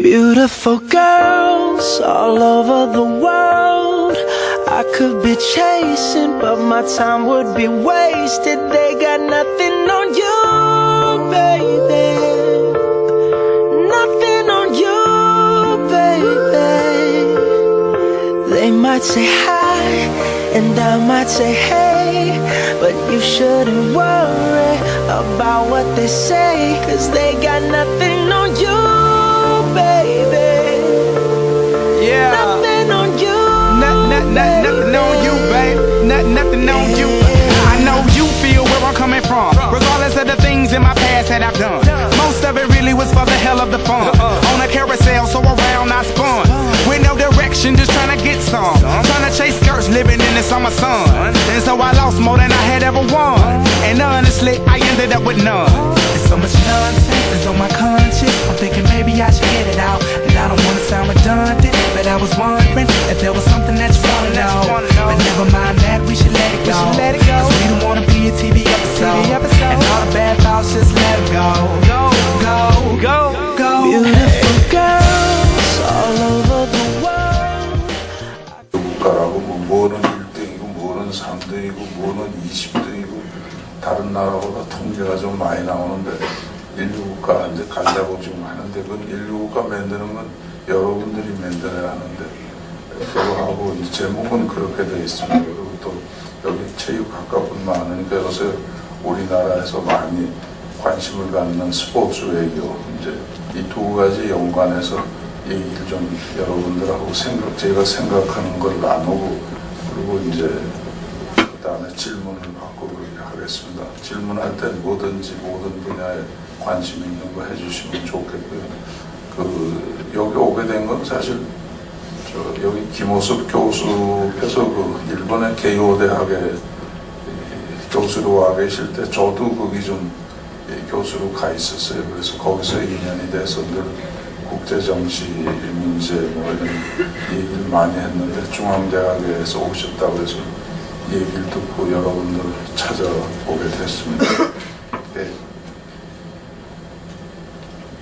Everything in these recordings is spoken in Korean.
Beautiful girls all over the world. I could be chasing, but my time would be wasted. They got nothing on you, baby. Nothing on you, baby. They might say hi, and I might say hey, but you shouldn't worry about what they say, 'cause they got nothing on you, baby. Yeah. Nothing on you. Nothing on you, babe. Nothing on you. I know you feel where I'm coming from, regardless of the things in my past that I've done. Most of it really was for the hell of the fun. On a carousel, so around I spun. With no direction, just trying to get some. Trying to chase skirts, living in the summer sun. And so I lost more than I had ever won. And honestly, I ended up with none. There's so much nonsense is on my conscience. I'm thinking maybe I should get it out. And I don't want to sound redundant, but I was wondering if there was something that you want to know. But never mind that, we should let it go. 'Cause we don't want to be a TV episode. And all the bad thoughts, just let it go. Go. Beautiful girls all over the world. 국가라고 뭐는 1등이고 뭐는 3등이고 뭐는 20등이고 다른 나라보다 통계가 좀 많이 나오는데 인류국가 이제 가려고 지금 하는데 그건 인류국가 만드는 건 여러분들이 만들어야 하는데 그거하고 이 제목은 그렇게 되어 있습니다. 그리고 또 여기 체육학과뿐만 아니니까 요새 우리나라에서 많이 관심을 갖는 스포츠 외교 이제 이 두 가지 연관해서 얘기를 좀 여러분들하고 제가 생각하는 걸 나누고 그리고 이제 그 다음에 질문을 받고 그렇게 하겠습니다. 질문할 때 뭐든지 모든 분야에 관심 있는 거 해주시면 좋겠고요. 여기 오게 된 건 사실 여기 김호섭 교수께서 그 일본의 개요 대학에 교수로 와 계실 때 저도 거기 좀 교수로 가 있었어요. 그래서 거기서 인연이 돼서 늘 국제정치 문제 뭐 이런 얘기를 많이 했는데 중앙대학에서 오셨다고 해서 얘기를 듣고 여러분들을 찾아오게 됐습니다. 네.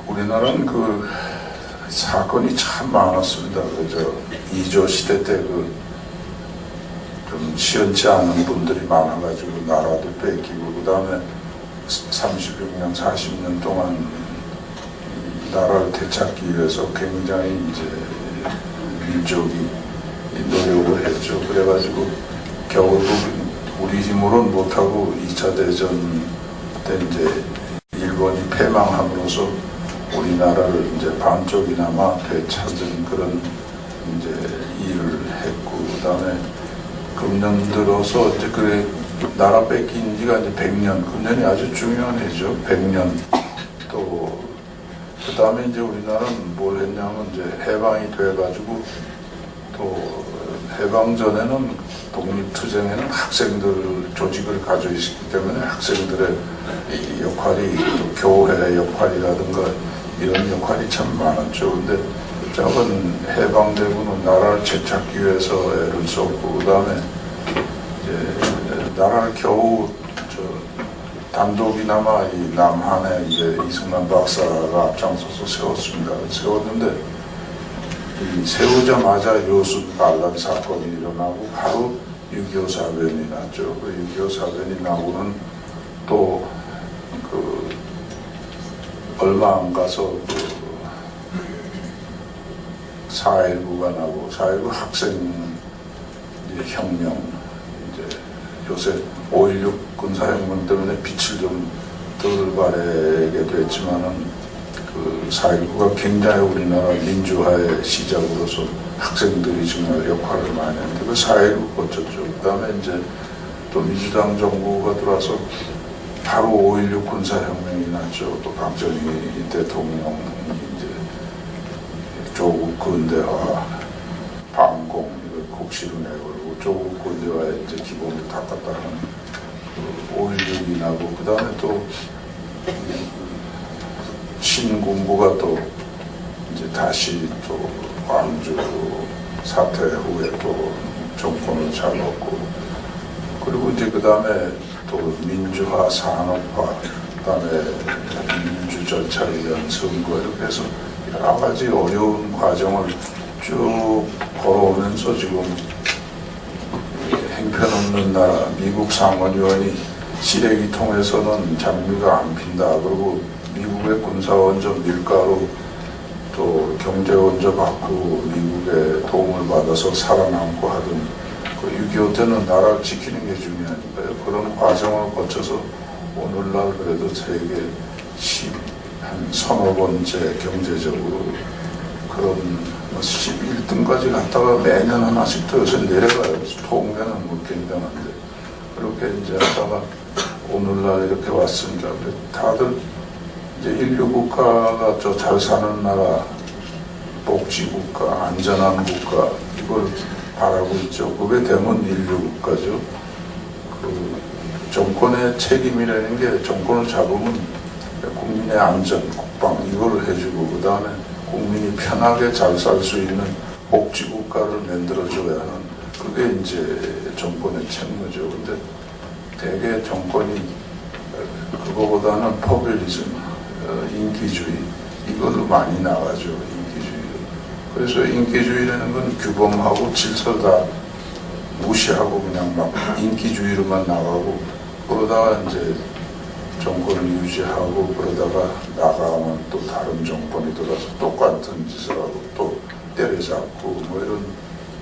우리나라는 그 사건이 참 많았습니다. 그저 이조 시대 때 좀 시원치 않은 분들이 많아가지고 나라도 뺏기고 그 다음에 36년, 40년 동안 이 나라를 되찾기 위해서 굉장히 이제 민족이 노력을 했죠. 그래가지고 겨우도 우리 힘으로는 못하고 2차 대전 때 이제 일본이 패망함으로써 우리나라를 이제 반쪽이나마 되찾은 그런 이제 일을 했고, 그 다음에 금년 들어서 이제 그래 나라 뺏긴 지가 이제 100년, 금년이 아주 중요한 해죠. 100년. 또 그 다음에 이제 우리나라는 뭘 했냐면 이제 해방이 돼가지고 또 해방 전에는 독립투쟁에는 학생들 조직을 가지고 있기 때문에 학생들의 이 역할이 또 교회 역할이라든가 이런 역할이 참 많았죠. 근데 저건 해방되고는 나라를 되찾기 위해서 애를 썼고, 그 다음에 이제 나라를 겨우 단독이나마 이 남한에 이제 이승만 박사가 앞장서서 세웠습니다. 세웠는데 이 세우자마자 요순 반란 사건이 일어나고 바로 6.25 사변이 났죠. 그 6.25 사변이 나고는 또 얼마 안 가서 4.19가 나고 4.19 학생 혁명, 이제 요새 5.16 군사혁명 때문에 빛을 좀 덜 발하게 됐지만은 그 4.19가 굉장히 우리나라 민주화의 시작으로서 학생들이 정말 역할을 많이 했는데 그 4.19 거쳤죠. 그 다음에 이제 또 민주당 정부가 들어와서 바로 5.16 군사혁명이 났죠. 또 박정희 대통령이 이제 조국 근대화, 반공, 이걸 국시로 내걸고 조국 근대화의 이제 기본을 닦았다는 그 5.16이 나고, 그 다음에 또 신군부가 또 이제 다시 또 광주 사태 후에 또 정권을 잡았고, 그리고 이제 그 다음에 또 민주화, 산업화, 그다음에 민주 절차에 의한 선거 이렇게 해서 여러 가지 어려운 과정을 쭉 걸어오면서 지금 행편없는 나라 미국 상원의원이 시래기 통해서는 장미가 안 핀다. 그리고 미국의 군사원조 밀가루 또 경제원조 받고 미국의 도움을 받아서 살아남고 하던 그 6.25 때는 나라를 지키는 게 중요하니까요. 그런 과정을 거쳐서 오늘날 그래도 세계 한 서너 번째 경제적으로 그런 11등까지 갔다가 매년 하나씩 더 요새 내려가요. 통계는 뭐 굉장한데 그렇게 이제 하다가 오늘날 이렇게 왔으니까 다들 이제 인류 국가가 저 잘 사는 나라, 복지 국가, 안전한 국가 이걸 바라고 있죠. 그게 되면 인류 국가죠. 그 정권의 책임이라는 게 정권을 잡으면 국민의 안전, 국방 이걸 해주고 그 다음에 국민이 편하게 잘 살 수 있는 복지 국가를 만들어줘야 하는 그게 이제 정권의 책무죠. 근데 대개 정권이 그거보다는 포퓰리즘, 인기주의 이걸로 많이 나가죠. 인기주의. 그래서 인기주의라는 건 규범하고 질서 다 무시하고 그냥 막 인기주의로만 나가고 그러다가 이제 정권을 유지하고 그러다가 나가면 또 다른 정권이 들어서 똑같은 짓을 하고 또 때려잡고 뭐 이런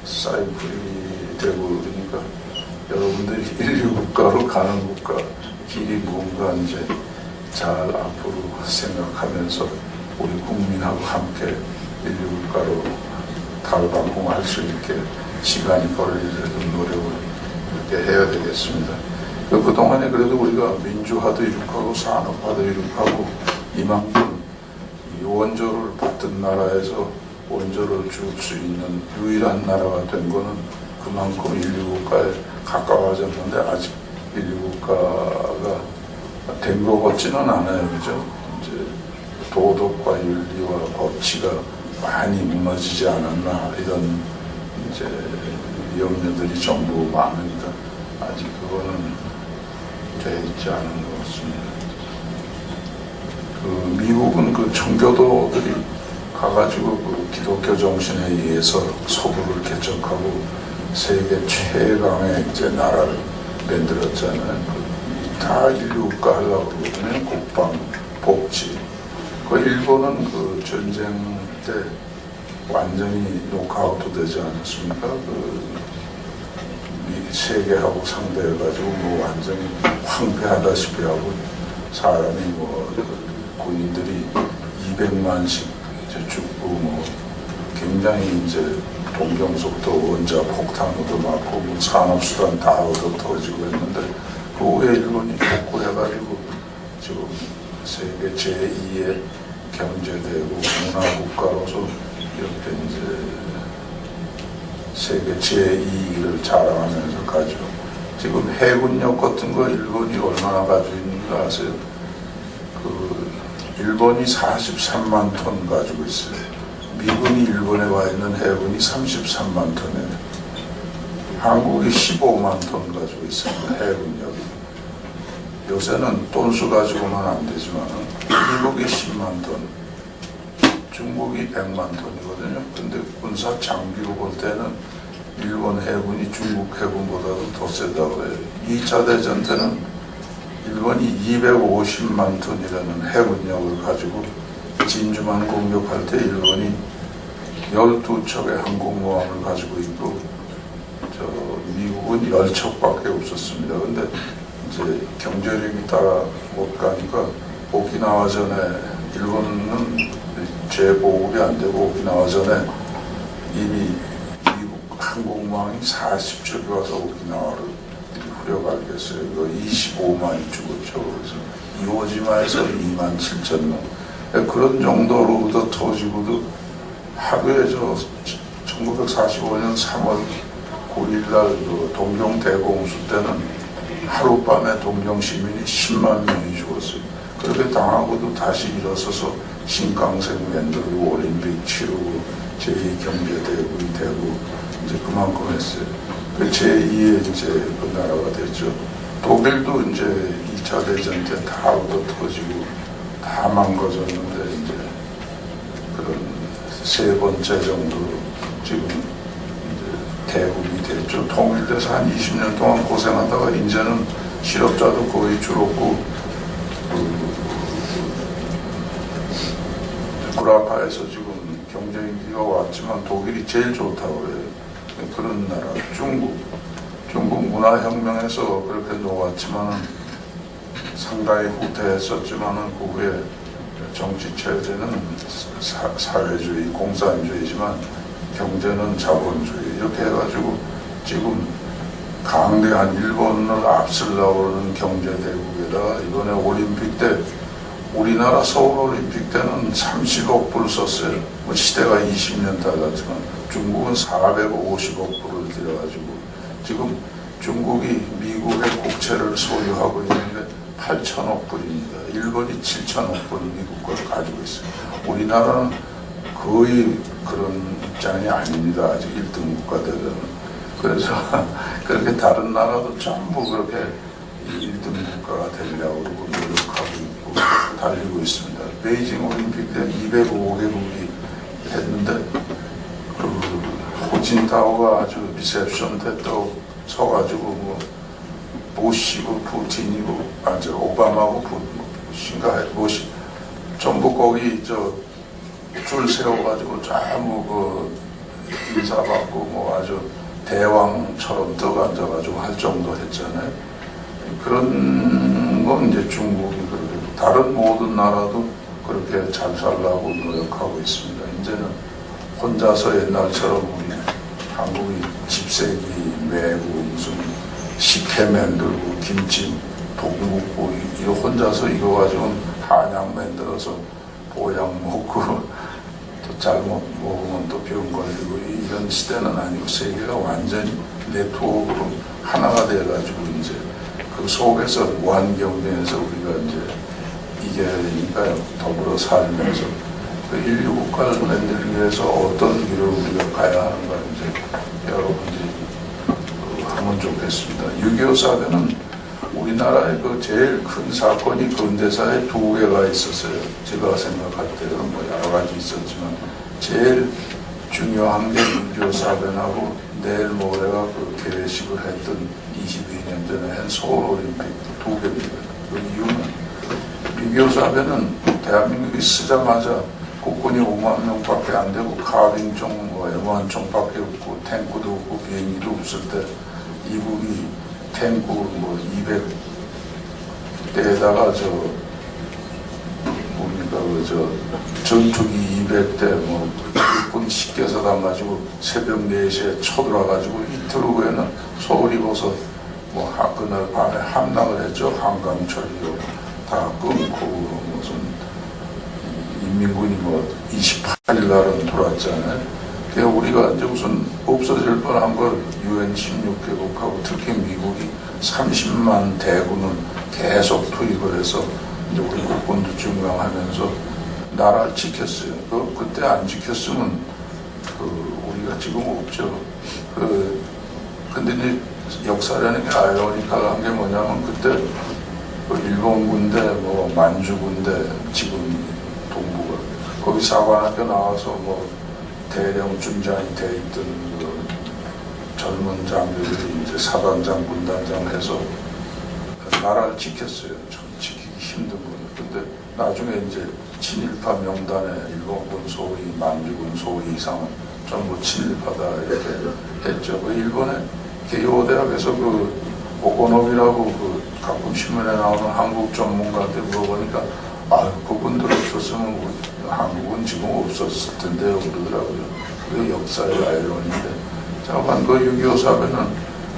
사이클이 되고 그러니까 여러분들이 인류 국가로 가는 국가 길이 뭔가 이제 잘 앞으로 생각하면서 우리 국민하고 함께 인류 국가로 탈바꿈할 수 있게 시간이 걸리더라도 노력을 이렇게 해야 되겠습니다. 그동안에 그래도 우리가 민주화도 이룩하고 산업화도 이룩하고 이만큼 이 원조를 받던 나라에서 원조를 줄 수 있는 유일한 나라가 된 거는 그만큼 인류 국가에 가까워졌는데 아직 인류 국가가 된 것 같지는 않아요. 그죠? 이제 도덕과 윤리와 법치가 많이 무너지지 않았나 이런 이제 염려들이 전부 많으니까 아직 그거는 돼 있지 않은 것 같습니다. 그 미국은 그 청교도들이 가가지고 그 기독교 정신에 의해서 서부를 개척하고 세계 최강의 이제 나라를 만들었잖아요. 다 인류 국가 하려고 그러거든요. 국방, 복지. 그 일본은 그 전쟁 때 완전히 노크아웃 되지 않았습니까? 그 세계하고 상대해가지고 뭐 완전히 황폐하다시피 하고 사람이 뭐 군인들이 200만씩 이제 죽고 뭐 굉장히 이제 동경속도 원자 폭탄으로 맞고 뭐 산업수단 다 얻어 터지고 했는데 그 후에 일본이 복구해가지고 지금 세계 제2의 경제대국 문화국가로서 이렇게 이제 세계 제2를 자랑하면서 가죠. 지금 해군력 같은 거 일본이 얼마나 가지고 있는가 아세요? 그 일본이 43만 톤 가지고 있어요. 미군이 일본에 와 있는 해군이 33만 톤이에요. 한국이 15만 톤 가지고 있습니다. 해군력이. 요새는 톤수 가지고만 안 되지만 미국이 10만 톤, 중국이 100만 톤이거든요. 근데 군사 장비로 볼 때는 일본 해군이 중국 해군보다도 더 세다고 해요. 2차 대전 때는 일본이 250만 톤이라는 해군력을 가지고 진주만 공격할 때 일본이 12척의 항공모함을 가지고 있고 미국은 10척밖에 없었습니다. 근데 이제 경제력이 따라 못 가니까 오키나와 전에 일본은 재보급이 안 되고 오키나와 전에 이미 미국 항공모함이 40척이 와서 오키나와를 후려가게 했어요. 이거 25만이 죽었죠. 그래서 이오지마에서 2만 7천 명. 그런 정도로부터 터지고도 하루에 1945년 3월 9일날 그 동경 대공수 때는 하룻밤에 동경 시민이 10만 명이 죽었어요. 그렇게 당하고도 다시 일어서서 신강생 만들고 올림픽 치르고 제2경제대국이 되고 이제 그만큼 했어요. 제2의 이제 그 나라가 됐죠. 독일도 이제 2차 대전 때 다 얻어 터지고 다 망가졌는데 이제 그런 세 번째 정도 지금 이제 대국이 됐죠. 통일돼서 한 20년 동안 고생하다가 이제는 실업자도 거의 줄었고 구라파에서 지금 경제 위기가 왔지만 독일이 제일 좋다고 해요. 그런 나라. 중국 문화혁명에서 그렇게 놓았지만은 상당히 후퇴했었지만은 그 후에 정치 체제는 사회주의, 공산주의지만 경제는 자본주의 이렇게 해가지고 지금 강대한 일본을 앞서려고 하는 경제 대국에다가 이번에 올림픽 때 우리나라 서울올림픽 때는 30억 불 썼어요. 뭐 시대가 20년 달랐지만 중국은 450억 불을 들여가지고 지금 중국이 미국의 국채를 소유하고 있는데 8천억 불입니다. 일본이 7천억 불 미국 걸 가지고 있어요. 우리나라는 거의 그런 입장이 아닙니다. 아직 1등 국가대들은. 그래서 그렇게 다른 나라도 전부 그렇게 1등 국가가 되려고 그러고 노력하고 있고 달리고 있습니다. 베이징 올림픽 때 205개국이 했는데 그 호진타오가 아주 리셉션 때 또 서가지고 뭐 부시고 푸틴이고 오바마고 부시인가 부시 전부 거기 줄 세워가지고 전부 그 인사받고 뭐 아주 대왕처럼 떠 앉아가지고 할 정도 했잖아요. 그런 건 이제 중국이 그렇게 다른 모든 나라도 그렇게 잘 살라고 노력하고 있습니다. 이제는 혼자서 옛날처럼 우리 한국이 집세기 메고 무슨 식혜 만들고 김치 볶고 이거 혼자서 이거 가지고 한약 만들어서 보약 먹고 또 잘못 먹으면 또 병 걸리고 이런 시대는 아니고 세계가 완전히 네트워크로 하나가 돼가지고 이제 그 속에서 무한경쟁에서 우리가 이제 이겨야 되니까요. 더불어 살면서 그 인류 국가를 만들기 위해서 어떤 길을 우리가 가야 하는가 이제 여러분들이 하면 좋겠습니다. 6.25 사변은 우리나라의 그 제일 큰 사건이 근대사에 두 개가 있었어요. 제가 생각할 때는 뭐 여러 가지 있었지만 제일 중요한 게 6.25 사변하고 내일 모레가 그 개회식을 했던 22년 전에 한 서울올림픽 두 개입니다. 그 이유는 6.25 사변은 대한민국이 쓰자마자 국군이 5만 명밖에 안 되고 카빙총, 뭐 M1총밖에 없고 탱크도 없고 비행기도 없을 때 미국이 탱크 뭐 200대에다가 전투기 200대 뭐 육군 10개서 담가지고 새벽 4시에 쳐들어가지고 이틀 후에는 서울 입어서 뭐 그날 밤에 함락을 했죠. 한강철이요. 다 끊고 무슨 인민군이 뭐 28일 날은 돌았잖아요. 그러니까 우리가 이제 우선 없어질 뻔한 걸 UN 16개국하고 특히 미국이 30만 대군을 계속 투입을 해서 이제 우리 국군도 증강하면서 나라를 지켰어요. 그때 안 지켰으면 우리가 지금 없죠. 근데 이제 역사라는 게 아이러니컬한 게 뭐냐면 그때 일본 군대, 뭐 만주 군대, 지금 동부가 거기 사관학교 나와서 뭐 대령 준장이 돼 있던 그 젊은 장교들이 이제 사단장, 군단장 해서 나라를 지켰어요. 좀 지키기 힘든 거예요. 근데 나중에 이제 친일파 명단에 일본군 소위, 만주군 소위 이상은 전부 친일파다 이렇게 했죠. 그 일본의 개요대학에서 그 오코노비라고 그 가끔 신문에 나오는 한국 전문가한테 물어보니까 그분들 없었으면 한국은 지금 없었을 텐데요 그러더라고요. 그게 역사의 아이러니인데 잠깐 그 6.25 사변은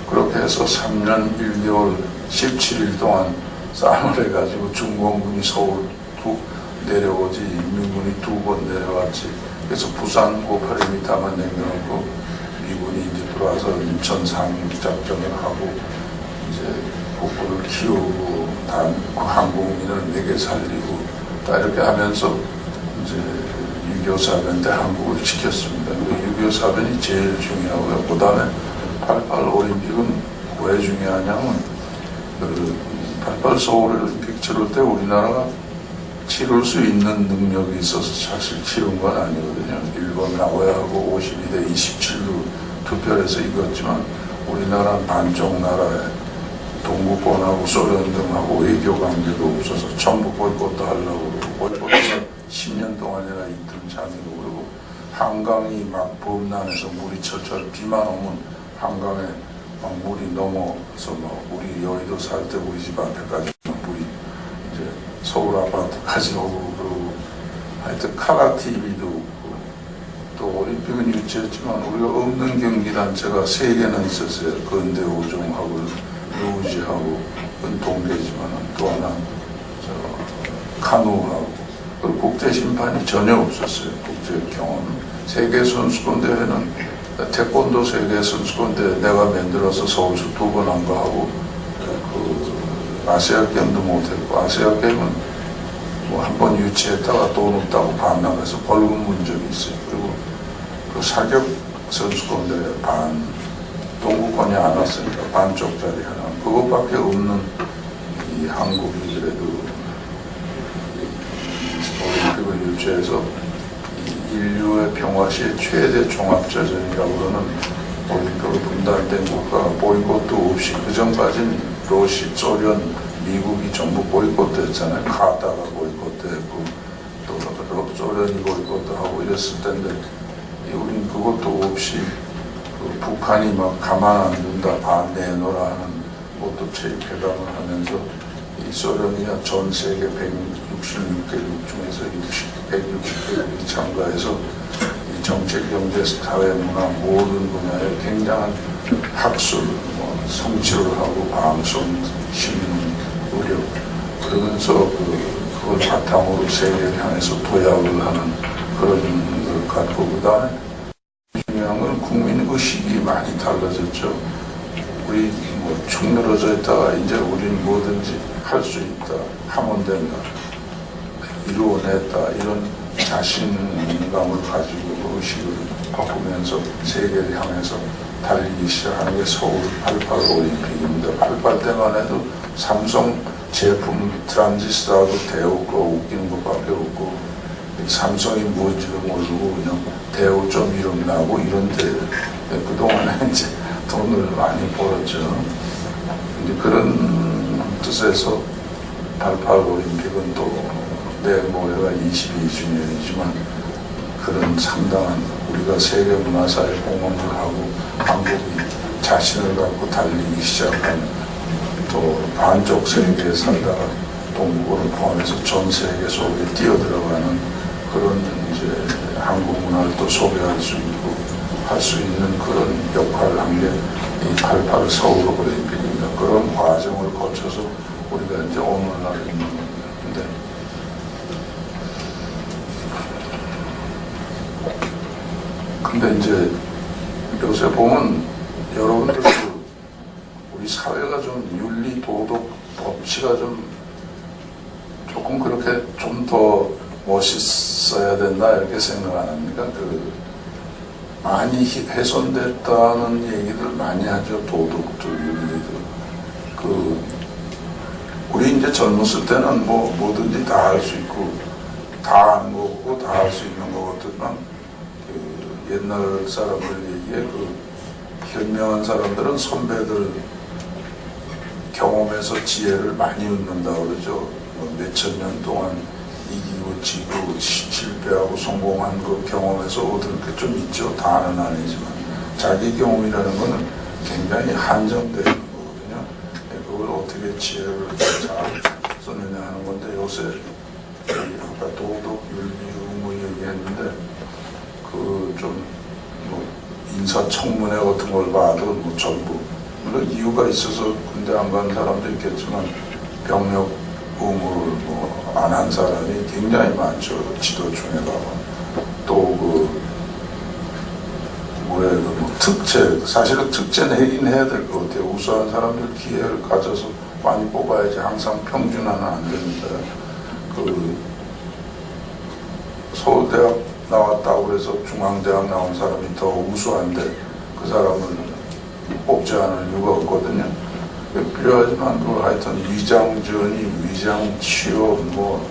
그렇게 해서 3년 1개월 17일 동안 싸움을 해가지고 중공군이 서울 내려오지 인민군이 2번 내려왔지. 그래서 부산 고파리미타만 남겨놓고 미군이 이제 들어와서 인천 상륙작전을 하고 이제 국군을 키우고 다 항공민을 매개 살리고 다 이렇게 하면서 이제 6.25 사변 때 한국을 지켰습니다. 6.25 사변이 제일 중요하고요. 그 다음에 88 올림픽은 왜 중요하냐면 88 서울올림픽 치를 때 우리나라가 치를 수 있는 능력이 있어서 사실 치른 건 아니거든요. 일본 나고야하고 52대 27로 투표해서 이겼지만 우리나라는 반쪽 나라에 동구권하고 소련 등하고 외교 관계도 없어서 전부 보이콧도 하려고 그러고 보이콧은 10년 동안이나 이틀 참이고 그리고 한강이 막 범람해서 물이 철철 비만 오면 한강에 막 물이 넘어서 막 우리 여의도 살 때 우리 집 앞에까지 물이 이제 서울 아파트까지 오고 그러고 하여튼 카라 TV도 또 올림픽은 유치했지만 우리가 없는 경기단체가 3개나 있었어요. 건대 오종하고 루지하고 그건 동계지만 또 하나 카누하고 그리고 국제 심판이 전혀 없었어요. 국제 경험. 세계 선수권 대회는 태권도 세계 선수권 대회 내가 만들어서 서울시 2번 한 거 하고 그 아시아 게임도 못했고 아시아 게임은 뭐 한 번 유치했다가 돈 없다고 반납해서 벌금 문 적이 있어요. 그리고 그 사격 선수권 대회 동구권이 안 왔으니까 반쪽짜리 하나 그것밖에 없는 이 한국이 그래도 올림픽을 유치해서 인류의 평화시의 최대 종합자전이라고 그러는 올림픽으로 분단된 국가가 보이콧도 없이 그전까지는 러시아, 소련, 미국이 전부 보이콧도 했잖아요. 카타가 보이콧도 했고 또 소련이 보이콧도 하고 이랬을 텐데 우린 그것도 없이 그 북한이 막 가만 안 둔다 반대해놓으라 하는 것도 체입회담을 하면서 이 소련이야 전 세계 166개국 중에서 160개국이 참가해서 이 정책, 경제, 사회, 문화 모든 분야에 굉장한 학술, 성취를 하고 방송, 신문, 의료 그러면서 그걸 바탕으로 세계를 향해서 도약을 하는 그런 걸 갖고 그다음에 중요한 건 국민 의식이 많이 달라졌죠. 우리 축 늘어져 있다가 이제 우리는 뭐든지 할 수 있다, 하면 된다, 이루어냈다 이런 자신감을 가지고 의식을 바꾸면서 세계를 향해서 달리기 시작하는 게 서울 88 올림픽입니다. 88 때만 해도 삼성 제품 트란지스터하고 대우가 웃기는 것밖에 없고 삼성이 뭔지도 모르고 그냥 대우 좀 이름 나고 이런데 그동안에 이제 돈을 많이 벌었죠. 근데 그런 뜻에서 88 올림픽은 또 내일 모레가 22주년이지만 그런 상당한 우리가 세계 문화사에 공헌을 하고 한국이 자신을 갖고 달리기 시작한 또 반쪽 세계에 살다가 동북을 포함해서 전 세계 속에 뛰어들어가는 그런 이제 한국 문화를 또 소개할 수 있고 할 수 있는 그런 역할을 한 게 이 88 서울 올림픽입니다. 그런 과정을 거쳐서 우리가 이제 오늘날 있는 건데 근데 이제 요새 보면 여러분들도 우리 사회가 좀 윤리, 도덕, 법치가 조금 그렇게 좀 더 멋있어야 된다 이렇게 생각 안 합니까? 많이 훼손됐다는 얘기들 많이 하죠. 도덕도 윤리도. 우리 이제 젊었을 때는 뭐든지 다 할 수 있고 다 하는 거고 다 할 수 있는 거거든요. 옛날 사람들 얘기에 현명한 사람들은 선배들 경험에서 지혜를 많이 얻는다 그러죠. 몇천 년 동안 이기고 지고 실패하고 성공한 그 경험에서 얻을 게 좀 있죠. 다는 아니지만 자기 경험이라는 거는 굉장히 한정되는 거거든요. 그걸 어떻게 지혜를 잘 쓰느냐 하는 건데 요새 아까 도덕, 윤리, 의무 얘기했는데 인사청문회 같은 걸 봐도 전부 물론 이유가 있어서 군대 안 간 사람도 있겠지만 병역 의무를 안 한 사람이 굉장히 많죠. 지도층에 가면 또 특채 사실은 특채 내긴 해야 될 것 같아요. 우수한 사람들 기회를 가져서 많이 뽑아야지 항상 평준화는 안 됩니다. 서울대학 나왔다고 해서 중앙대학 나온 사람이 더 우수한데 그 사람을 뽑지 않을 이유가 없거든요. 필요하지만 그 하여튼 위장전이 위장 취업 뭐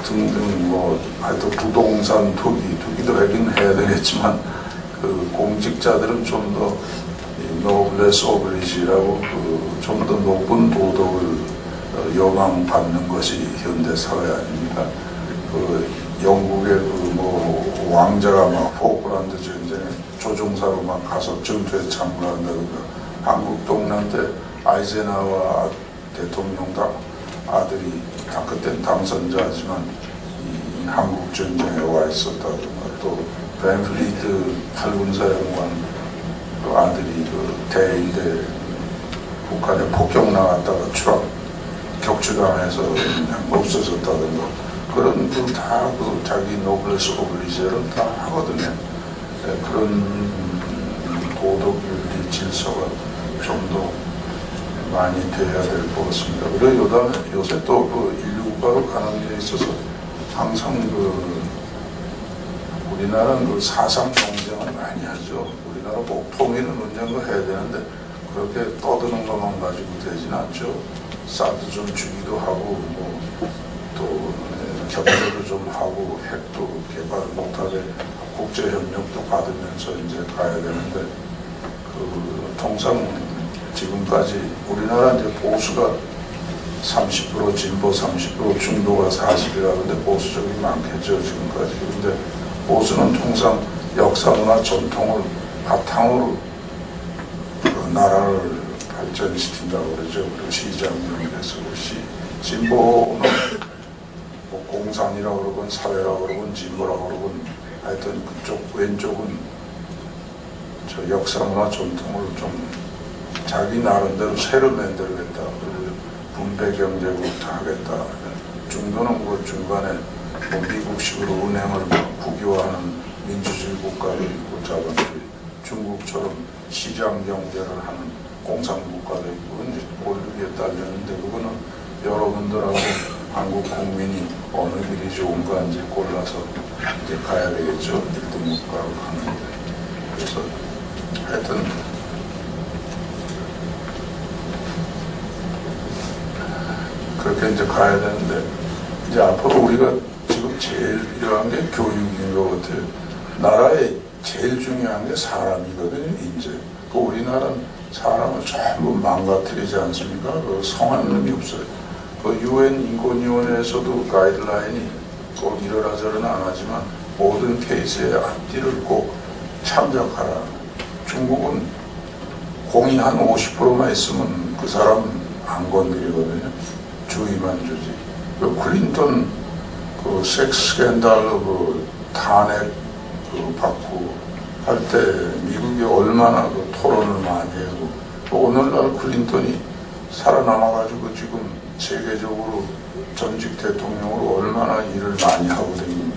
등등 뭐 하여튼 부동산 투기도 하긴 해야 되겠지만 그 공직자들은 좀 더 노블레스 오블리지라고 그 좀 더 높은 도덕을 요망받는 것이 현대 사회 아닙니까? 그 영국의 그 뭐 왕자가 막 포크란드 전쟁에 조종사로 막 가서 전투에 참가한다든가 한국 동란 때 아이젠하워 대통령 아들이 그때 당선자지만 이 한국 전쟁에 와 있었다든가 또 벤플리트 8군 사령관 그 아들이 그 대인대 북한에 폭격 나갔다가 격추당해서 그냥 없어졌다든가 그런 그 다 그 자기 노블레스 오블리제를 다 하거든요. 네, 그런 도덕윤리 질서가 좀 더 많이 돼야 될 것 같습니다. 그리고 요새 또 그 인류국가로 가는 데 있어서 항상 그 우리나라는 그 사상 경쟁을 많이 하죠. 우리나라 꼭 통일은 언젠가 해야 되는데 그렇게 떠드는 것만 가지고 되진 않죠. 사드 좀 주기도 하고 뭐또 경제도 좀 하고 핵도 개발 못하게 국제협력도 받으면서 이제 가야 되는데 그 통상 지금까지 우리나라 이제 보수가 30% 진보 30% 중도가 40이라는데 보수적이 많겠죠 지금까지. 근데 보수는 통상 역사문화 전통을 바탕으로 그 나라를 발전시킨다고 그러죠. 그리고 시장명에서 진보는 뭐 공산이라고 그러건 사회라고 그러건 진보라고 그러건 하여튼 그쪽 왼쪽은 저 역사문화 전통을 좀 자기 나름대로 새로 만들겠다. 그리고 분배 경제국도 하겠다. 중도는 그 중간에 뭐 미국식으로 은행을 국유화하는 민주주의 국가도 있고 자본주의, 중국처럼 시장 경제를 하는 공산 국가도 있고 이제 권력에 딸렸는데 그거는 여러분들하고 한국 국민이 어느 길이 좋은가 이제 골라서 이제 가야 되겠죠. 1등 국가로 가는데. 그래서 하여튼 그렇게 이제 가야 되는데 이제 앞으로 우리가 지금 제일 필요한 게 교육인 것 같아요. 나라에 제일 중요한 게 사람이거든요. 이제 그 우리나라는 사람을 전부 망가뜨리지 않습니까? 그 성한 놈이 없어요. 그 UN 인권위원회에서도 가이드라인이 꼭 이러라 저러는 안 하지만 모든 케이스에 앞뒤를 꼭 참작하라. 중국은 공이 한 50%만 있으면 그 사람 안 건드리거든요. 주의만 주지. 그 클린턴 그 섹스 스캔들로 그 탄핵 그 받고 할 때 미국이 얼마나 그 토론을 많이 하고 오늘날 클린턴이 살아남아가지고 지금 세계적으로 전직 대통령으로 얼마나 일을 많이 하고 다닙니다.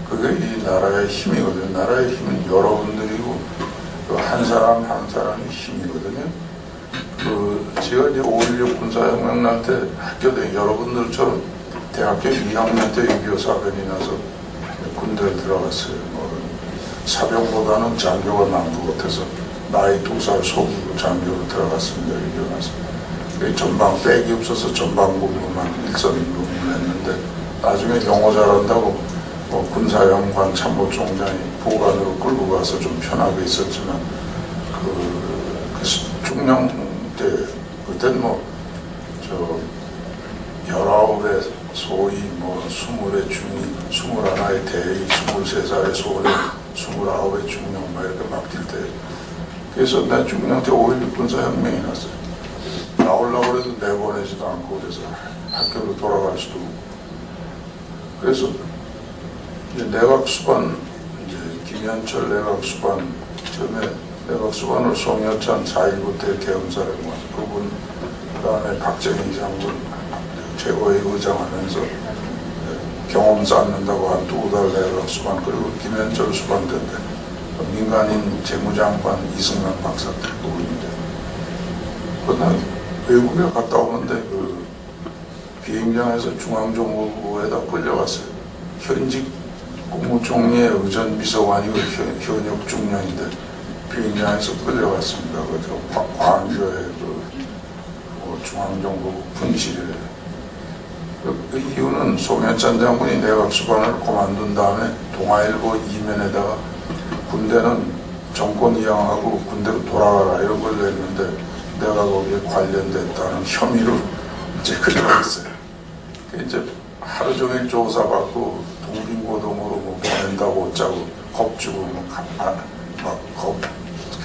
그게 이 나라의 힘이거든요. 나라의 힘은 여러분들이고 그 한 사람 한 사람의 힘이거든요. 그 제가 이제 5.16 군사혁명 날 때 학교 때 여러분들처럼 대학교 2학년 때 6.25 사변이 나서 군대에 들어갔어요. 뭐 사병보다는 장교가 나은 것 같아서 나이 2살 속이고 장교로 들어갔습니다. 6.25 나서. 전방 백이 없어서 전방부만 일선임금을 했는데 나중에 영어 잘한다고 뭐 군사영관 참모총장이 보관으로 끌고 가서 좀 편하게 있었지만 그 중령 때 그땐 뭐 저 19의 소위 뭐 20의 중위, 21의 대위, 23살의 소위, 29의 중령 막 이렇게 맡길 때 그래서 내 중령 때 5.16 군사혁명이 났어요. 나오려고 해도 내보내지도 않고 그래서 학교로 돌아갈 수도 없고 그래서 이제 내각수반 이제 김현철 내각수반 처음에 내각수반으로 송여찬 4.19 때 계엄사령관 그분 그다음에 박정희 장군 최고의 의장하면서 경험 쌓는다고 한 2달 내각수반 그리고 김현철 수반대인데 민간인 재무장관 이승만 박사 때 그분인데 그날 외국에 갔다 오는데 그 비행장에서 중앙정보부에다 끌려갔어요. 현직 국무총리의 의전비서관이고 현역 중령인데 비행장에서 끌려갔습니다. 그래서 광주에 그 중앙정부 분실이래요. 그 이유는 송현찬 장군이 내각수반을 그만둔 다음에 동아일보 이면에다가 군대는 정권 이양하고 군대로 돌아가라 이런 걸 냈는데 내가 거기에 관련됐다는 혐의로 이제 그려놨어요. 이제 하루 종일 조사받고 동빙고동으로 뭐 보낸다고 어쩌고 겁주고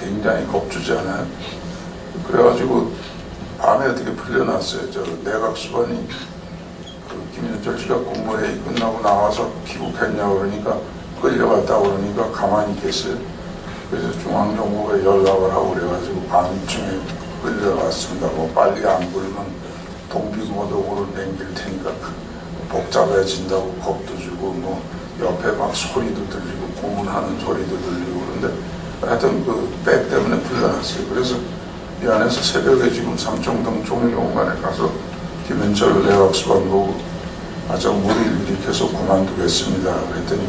굉장히 겁주지 않아요. 그래가지고 밤에 어떻게 풀려났어요. 저 내각수반이 김현철 씨가 국무회의 끝나고 나와서 귀국했냐고 그러니까 끌려갔다고 그러니까 가만히 있겠어요. 그래서 중앙정부가 연락을 하고 그래가지고 밤중에 끌려갔습니다. 뭐 빨리 안 불면 동비모독으로 남길 테니까 복잡해진다고 겁도 주고 뭐 옆에 막 소리도 들리고 고문하는 소리도 들리고 그런데 하여튼 그 백 때문에 풀려났어요. 그래서 이 안에서 새벽에 지금 삼청동 종료공간에 가서 김현철 내각수반 보고 저 무리를 일으켜서 그만두겠습니다. 그랬더니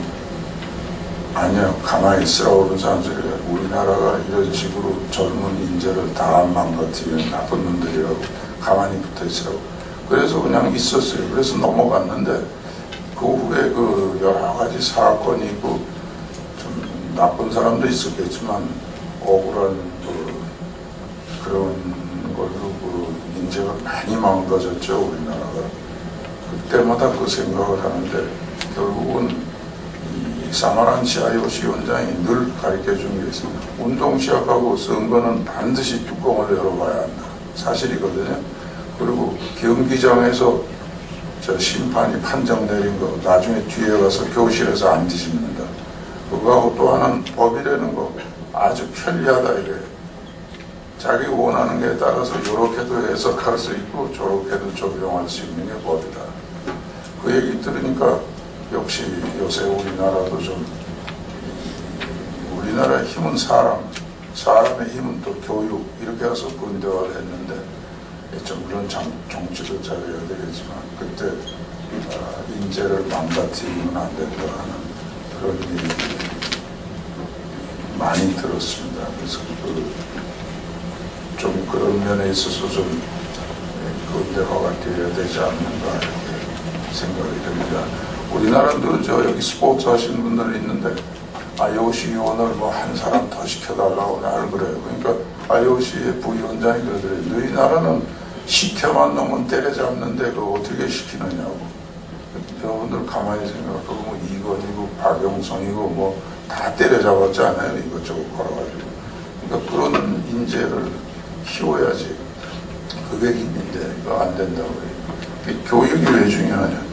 아니요, 가만히 있으라고 그런 사람들이 우리나라가 이런 식으로 젊은 인재를 다 망가뜨리는 나쁜 놈들이라고 가만히 붙어 있으라고. 그래서 그냥 있었어요. 그래서 넘어갔는데 그 후에 그 여러 가지 사건이 있고 좀 나쁜 사람도 있었겠지만 억울한 그런 걸로 그 인재가 많이 망가졌죠, 우리나라가. 그때마다 그 생각을 하는데 결국은 이 사마란치 IOC 원장이 늘 가르쳐준 게 있습니다. 운동 시작하고 선거는 반드시 뚜껑을 열어봐야 한다. 사실이거든요. 그리고 경기장에서 저 심판이 판정 내린 거 나중에 뒤에 가서 교실에서 안 뒤집는다. 그거하고 또 하나는 법이라는 거 아주 편리하다 이래요. 자기 원하는 게 따라서 이렇게도 해석할 수 있고 저렇게도 적용할 수 있는 게 법이다. 그 얘기 들으니까 역시 요새 우리나라도 좀 우리나라의 힘은 사람의 힘은 또 교육 이렇게 해서 근대화를 했는데 좀 물론 정치도 잘해야 되겠지만 그때 인재를 망가뜨리면 안 된다 하는 그런 얘기 많이 들었습니다. 그래서 좀 그런 면에 있어서 좀 근대화가 되어야 되지 않는가 이렇게 생각이 듭니다. 우리나라도 저 여기 스포츠 하시는 분들이 있는데 IOC 위원을 뭐 한 사람 더 시켜달라고 날 그래요. 그러니까 IOC의 부위원장이 그러더래요. 너희 나라는 시켜만 놓으면 때려잡는데 그거 어떻게 시키느냐고. 여러분들 가만히 생각하고 뭐 이건이고 박영성이고 뭐 다 때려잡았지 않아요. 이것저것 걸어가지고. 그러니까 그런 인재를 키워야지. 그게 힘인데 이거 안 된다고 해요. 교육이 왜 중요하냐.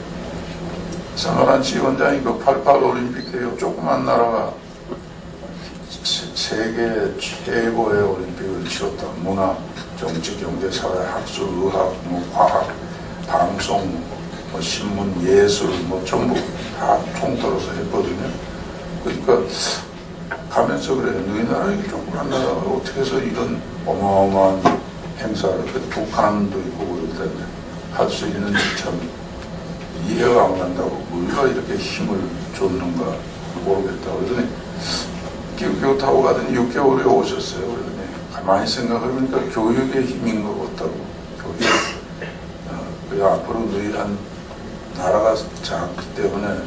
사마란치 원장이 그 88 올림픽 때 조그만 나라가 세계 최고의 올림픽을 치렀다. 문화, 정치, 경제, 사회, 학술, 의학, 뭐 과학, 방송, 뭐 신문, 예술, 뭐 전부 다 통틀어서 했거든요. 그러니까 가면서 그래요. 너희 나라 이게 조그만 나라가 어떻게 해서 이런 어마어마한 행사를, 북한도 있고 그럴 텐데 할 수 있는지 참 이해가 안 간다고. 우리가 이렇게 힘을 줬는가 모르겠다. 그러더니 기후 타고 가더니 6개월에 오셨어요. 그러더니 가만히 생각해보니까 교육의 힘인 것 같다고. 교육. 앞으로 너희 한 나라가 작기 때문에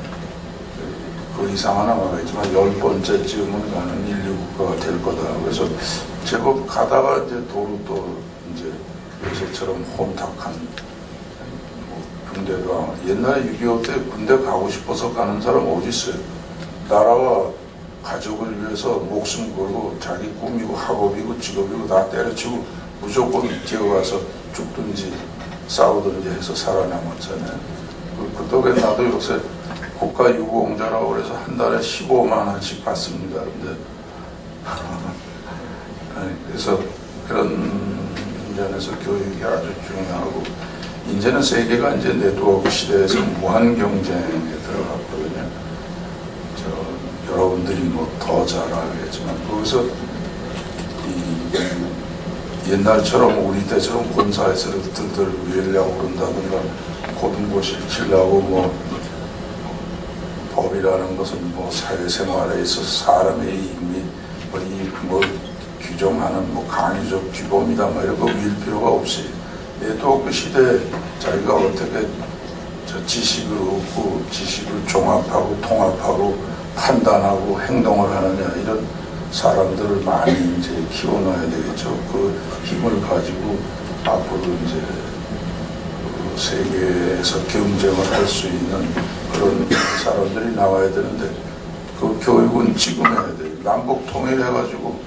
그 이상은 안 가겠지만 10번째쯤은 가는 인류국가가 될 거다. 그래서 제법 가다가 이제 도로 또 이제 요새처럼 혼탁한 군대가 옛날에 6.25 때 군대 가고 싶어서 가는 사람 어디 있어요? 나라와 가족을 위해서 목숨 걸고 자기 꿈이고 학업이고 직업이고 다 때려치고 무조건 뛰어가서 죽든지 싸우든지 해서 살아남았잖아요. 그 덕에 나도 요새 국가유공자라고 그래서 한 달에 15만 원씩 받습니다. 근데 그래서 그런 면에서 교육이 아주 중요하고 이제는 세계가 이제 네트워크 시대에서 무한 경쟁에 들어갔거든요. 여러분들이 뭐 더 잘 알겠지만 거기서 옛날처럼 우리 때처럼 본사에서 들들 위려고 그런다든가 고등고시를 치려고 뭐 법이라는 것은 뭐 사회생활에 있어서 사람의 이익 뭐 규정하는 뭐 강의적 규범이다 뭐 이런 거 위일 필요가 없이 네트워크 시대에 자기가 어떻게 저 지식을 얻고 지식을 종합하고 통합하고 판단하고 행동을 하느냐 이런 사람들을 많이 이제 키워놔야 되겠죠. 그 힘을 가지고 앞으로 이제 그 세계에서 경쟁을 할 수 있는 그런 사람들이 나와야 되는데 그 교육은 지금 해야 돼요. 남북 통일해가지고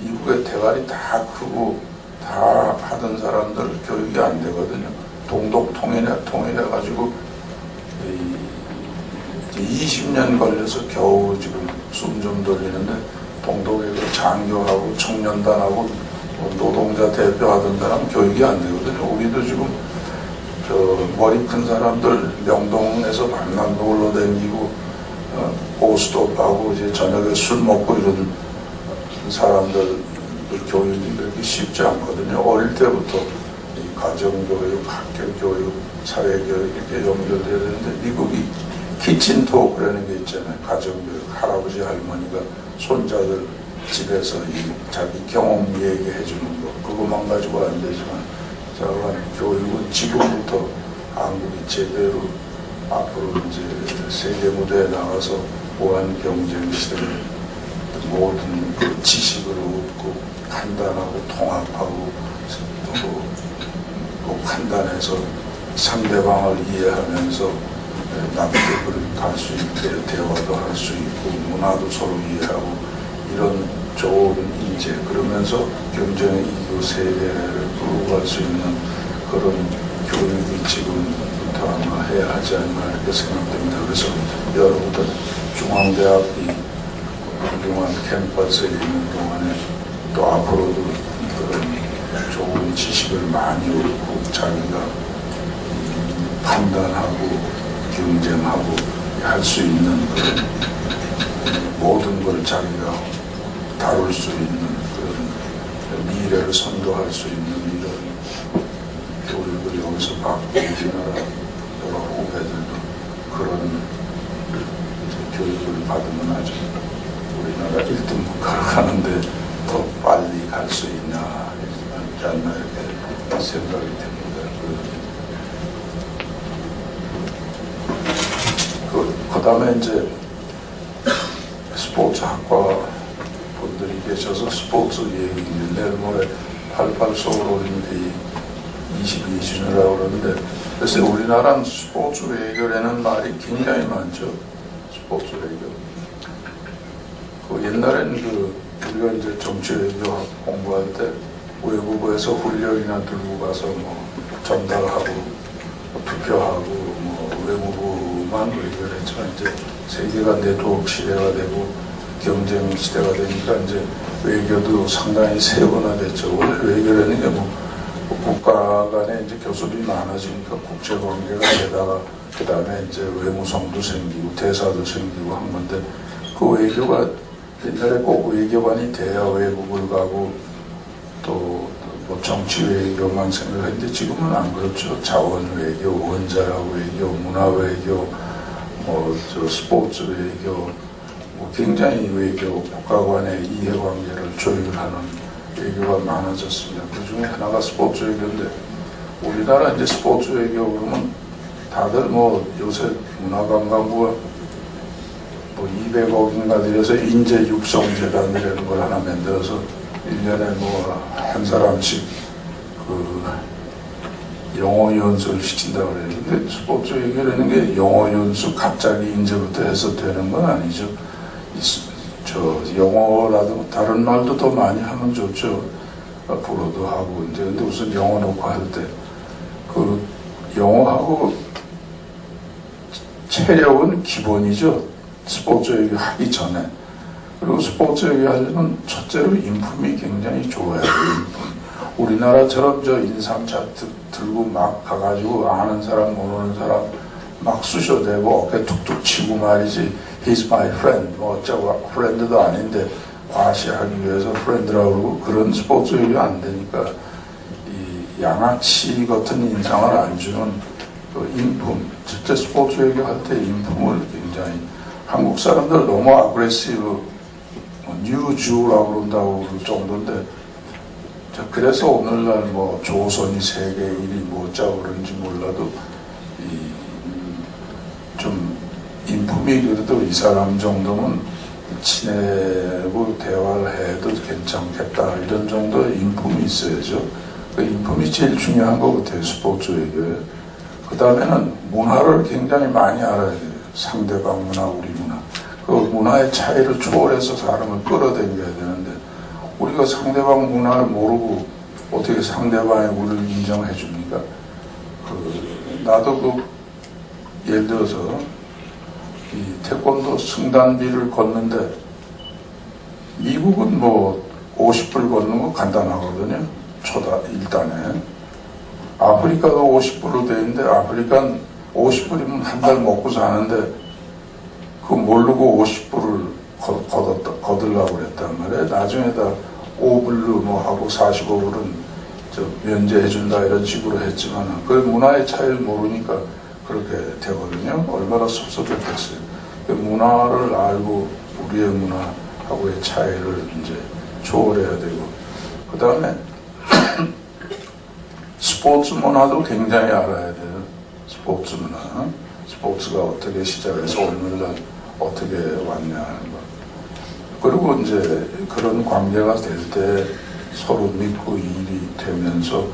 이북의 대가리 다 크고 다 하던 사람들 교육이 안 되거든요. 동독 통일해가지고 20년 걸려서 겨우 지금 숨 좀 돌리는데 동독에 그 장교하고 청년단하고 노동자 대표하던 사람 교육이 안 되거든요. 우리도 지금 저 머리 큰 사람들 명동에서 밤낮 놀러 다니고 고스톱하고 이제 저녁에 술 먹고 이런 사람들 교육이 그렇게 쉽지 않거든요. 어릴 때부터 이 가정교육, 학교교육, 사회교육 이렇게 연결돼야 되는데 미국이 키친톡이라는 게 있잖아요. 가정교육. 할아버지 할머니가 손자들 집에서 이 자기 경험 얘기해 주는 거 그것만 가지고 안 되지만 교육은 지금부터 한국이 제대로 앞으로 이제 세계 무대에 나가서 무한 경쟁 시대에 모든 그 지식을 얻고 판단하고 통합하고 또 판단해서 상대방을 이해하면서 납득을 할 수 있게 대화도 할 수 있고 문화도 서로 이해하고 이런 좋은 인재 그러면서 경쟁의 이교 세계를 끌고 갈 수 있는 그런 교육이 지금부터 아마 해야 하지 않나 이렇게 생각됩니다. 그래서 여러분들 중앙대학 이 훌륭한 캠퍼스에 있는 동안에 또 앞으로도 그런 좋은 지식을 많이 얻고 자기가 판단하고 경쟁하고 할 수 있는 그런 모든 걸 자기가 다룰 수 있는 그런 미래를 선도할 수 있는 이런 교육을 여기서 받고 우리나라 여러 후배들도 그런 교육을 받으면 아주 우리나라 1등 국가로 가는데 더 빨리 갈 수 있나 있지 않나 이렇게 생각이 됩니다. 그 다음에 이제 스포츠 학과 분들이 계셔서 스포츠 얘기 내일 모레 88 서울올림픽 22주년이라고 그러는데 그래서 우리나라는 스포츠 외교라는 말이 굉장히 많죠. 스포츠 외교. 그 옛날에는 우리가 이제 정치 외교 공부할 때 외국에서 훈련이나 들고 가서 뭐 전달하고 투표하고 뭐 외무부만 외교를 했지만 이제 세계가 네트워크 시대가 되고 경쟁 시대가 되니까 이제 외교도 상당히 세분화됐죠. 원래 외교라는 게 뭐 국가 간에 이제 교섭이 많아지니까 국제 관계가 되다가 그 다음에 이제 외무성도 생기고 대사도 생기고 한 건데 그 외교가 옛날에 꼭 외교관이 돼야 외국을 가고 또 뭐 정치 외교만 생각했는데 지금은 안 그렇죠. 자원 외교, 원자력 외교, 문화 외교, 뭐 저 스포츠 외교, 뭐 굉장히 외교 국가 간의 이해관계를 조율하는 외교가 많아졌습니다. 그 중에 하나가 스포츠 외교인데 우리나라 이제 스포츠 외교 그러면 다들 뭐 요새 문화관광부가 뭐 200억인가 들여서 인재 육성 재단이라는 걸 하나 만들어서 1년에 뭐 한 사람씩 그 영어 연수를 시킨다고 그래요. 근데 스포츠 외교라는 게 영어 연수 갑자기 이제부터 해서 되는 건 아니죠. 저 영어라도 다른 말도 더 많이 하면 좋죠. 불어도 하고 이제 근데 우선 영어 놓고 할 때 그 영어하고 체력은 기본이죠. 스포츠 얘기 하기 전에. 그리고 스포츠 얘기 하려면 첫째로 인품이 굉장히 좋아야 돼요. 인품. 우리나라처럼 저 인상 차트 들고 막 가가지고 아는 사람 모르는 사람 막 쑤셔대고 어깨 툭툭 치고 말이지 He's my friend 뭐 어쩌고 프렌드도 아닌데 과시하기 위해서 프렌드라고 그러고 그런 스포츠 얘기 안 되니까 이 양아치 같은 인상을 안 주는 그 인품 실제 스포츠 얘기할 때 인품을 굉장히 한국 사람들 너무 아그레시브 뉴주라고 그런다고 그럴 정도인데 그래서 오늘날 뭐 조선이 세계 1위 뭐자고 그런지 몰라도 좀 인품이 그래도 이 사람 정도면 친해고 대화를 해도 괜찮겠다 이런 정도의 인품이 있어야죠. 그 인품이 제일 중요한 것 같아요. 스포츠에게. 그 다음에는 문화를 굉장히 많이 알아야 돼요. 상대방 문화, 우리 문화. 그 문화의 차이를 초월해서 사람을 끌어당겨야 되는데 우리가 상대방 문화를 모르고 어떻게 상대방의 우리를 인정해 줍니까? 나도 예를 들어서 이 태권도 승단비를 걷는데 미국은 뭐 50불 걷는 거 간단하거든요. 초다 1단에. 아프리카도 50불로 돼 있는데 아프리카는 50불이면 한 달 먹고 사는데 그거 모르고 50불을 거들라고 그랬단 말이에요. 나중에다 5불로 뭐 하고 45불은 면제해준다 이런 식으로 했지만 그 문화의 차이를 모르니까 그렇게 되거든요. 얼마나 섭섭했겠어요. 그 문화를 알고 우리의 문화하고의 차이를 이제 초월해야 되고 그 다음에 스포츠 문화도 굉장히 알아야 돼요. 스포츠 문화. 스포츠가 어떻게 시작해서 오늘날 어떻게 왔냐 하는 거. 그리고 이제 그런 관계가 될 때 서로 믿고 일이 되면서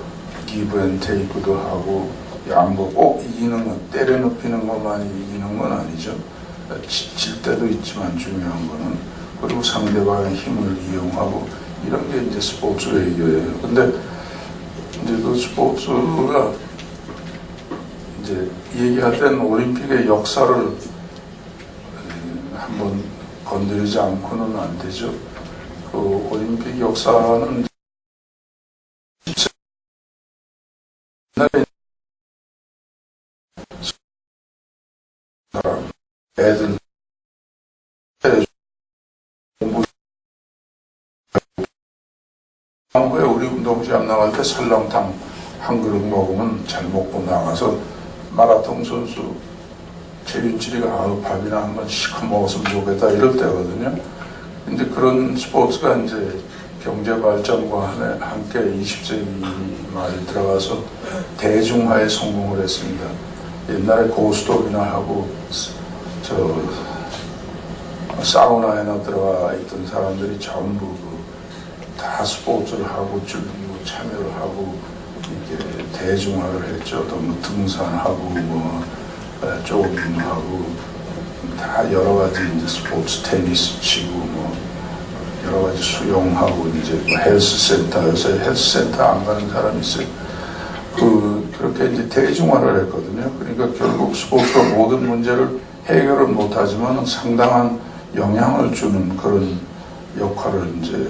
기브 앤 테이크도 하고 양보 꼭 이기는 건 때려눕히는 것만 이기는 건 아니죠. 질 때도 있지만 중요한 거는 그리고 상대방의 힘을 이용하고 이런 게 이제 스포츠 외교예요. 근데 이제 그 스포츠가 이제 얘기할 때는 올림픽의 역사를 한번 건드리지 않고는 안 되죠. 그 올림픽 역사는 옛날에 애들 공부에 우리 운동시합 나갈 때 설렁탕 한 그릇 먹으면 잘 먹고 나가서 마라톤 선수 최윤철이가 밥이나 한번 시커 먹었으면 좋겠다 이럴 때거든요. 근데 그런 스포츠가 이제 경제 발전과 함께 20세기 말 들어가서 대중화에 성공을 했습니다. 옛날에 고스톱이나 하고 사우나에나 들어가 있던 사람들이 전부 다 스포츠를 하고 즐기고 참여를 하고 이렇게 대중화를 했죠. 또 뭐 등산하고 뭐 조깅하고 다 여러 가지 이제 스포츠 테니스 치고 뭐 여러 가지 수영하고 이제 뭐 헬스센터 요새 헬스센터 안 가는 사람이 있어요. 그렇게 이제 대중화를 했거든요. 그러니까 결국 스포츠가 모든 문제를 해결은 못하지만 상당한 영향을 주는 그런 역할을 이제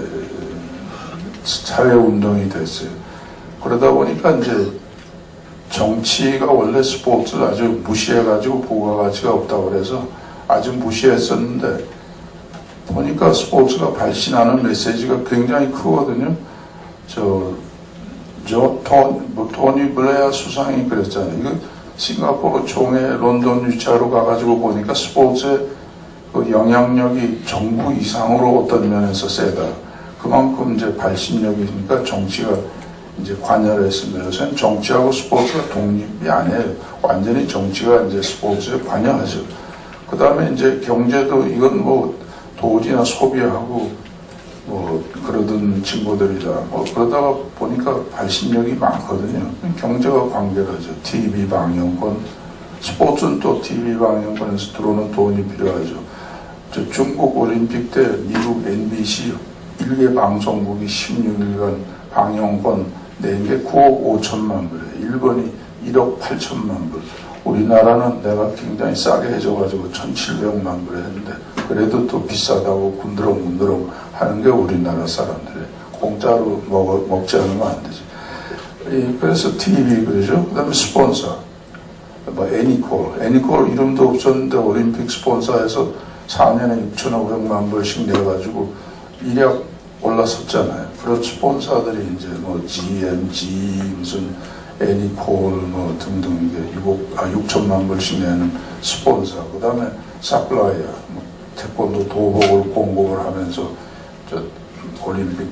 사회운동이 됐어요. 그러다 보니까 이제 정치가 원래 스포츠를 아주 무시해가지고 부가가치가 없다고 그래서 아주 무시했었는데 보니까 스포츠가 발신하는 메시지가 굉장히 크거든요. 토니 블레어 수상이 그랬잖아요. 이거 싱가포르 총회 런던 유치하러 가가지고 보니까 스포츠의 그 영향력이 정부 이상으로 어떤 면에서 세다. 그만큼 이제 발신력이니까 정치가 이제 관여를 했습니다. 요새는 정치하고 스포츠가 독립이 아니에요. 완전히 정치가 이제 스포츠에 관여하죠. 그 다음에 이제 경제도 이건 뭐 도지나 소비하고 뭐 그러던 친구들이다. 뭐 그러다가 보니까 발신력이 많거든요. 경제가 관계하죠. TV 방영권, 스포츠는 또 TV 방영권에서 들어오는 돈이 필요하죠. 중국 올림픽 때 미국 MBC 1개 방송국이 16일간 방영권 낸 게 9억 5천만 불이에요. 일본이 1억 8천만 불. 우리나라는 내가 굉장히 싸게 해줘가지고 1,700만 불에 했는데 그래도 또 비싸다고 군드렁군드렁 하는 게 우리나라 사람들이에요. 공짜로 먹지 않으면 안 되지. 그래서 TV 그러죠. 그 다음에 스폰서. 뭐 애니콜 이름도 없었는데 올림픽 스폰서에서 4년에 6,500만 불씩 내가지고 일약 올라섰잖아요. 그런 스폰서들이 이제 뭐 GMG 무슨 애니콜 뭐 등등 이게 6천만 불씩 내는 스폰서. 그 다음에 사플라이어 뭐 태권도 도복을 공급을 하면서 올림픽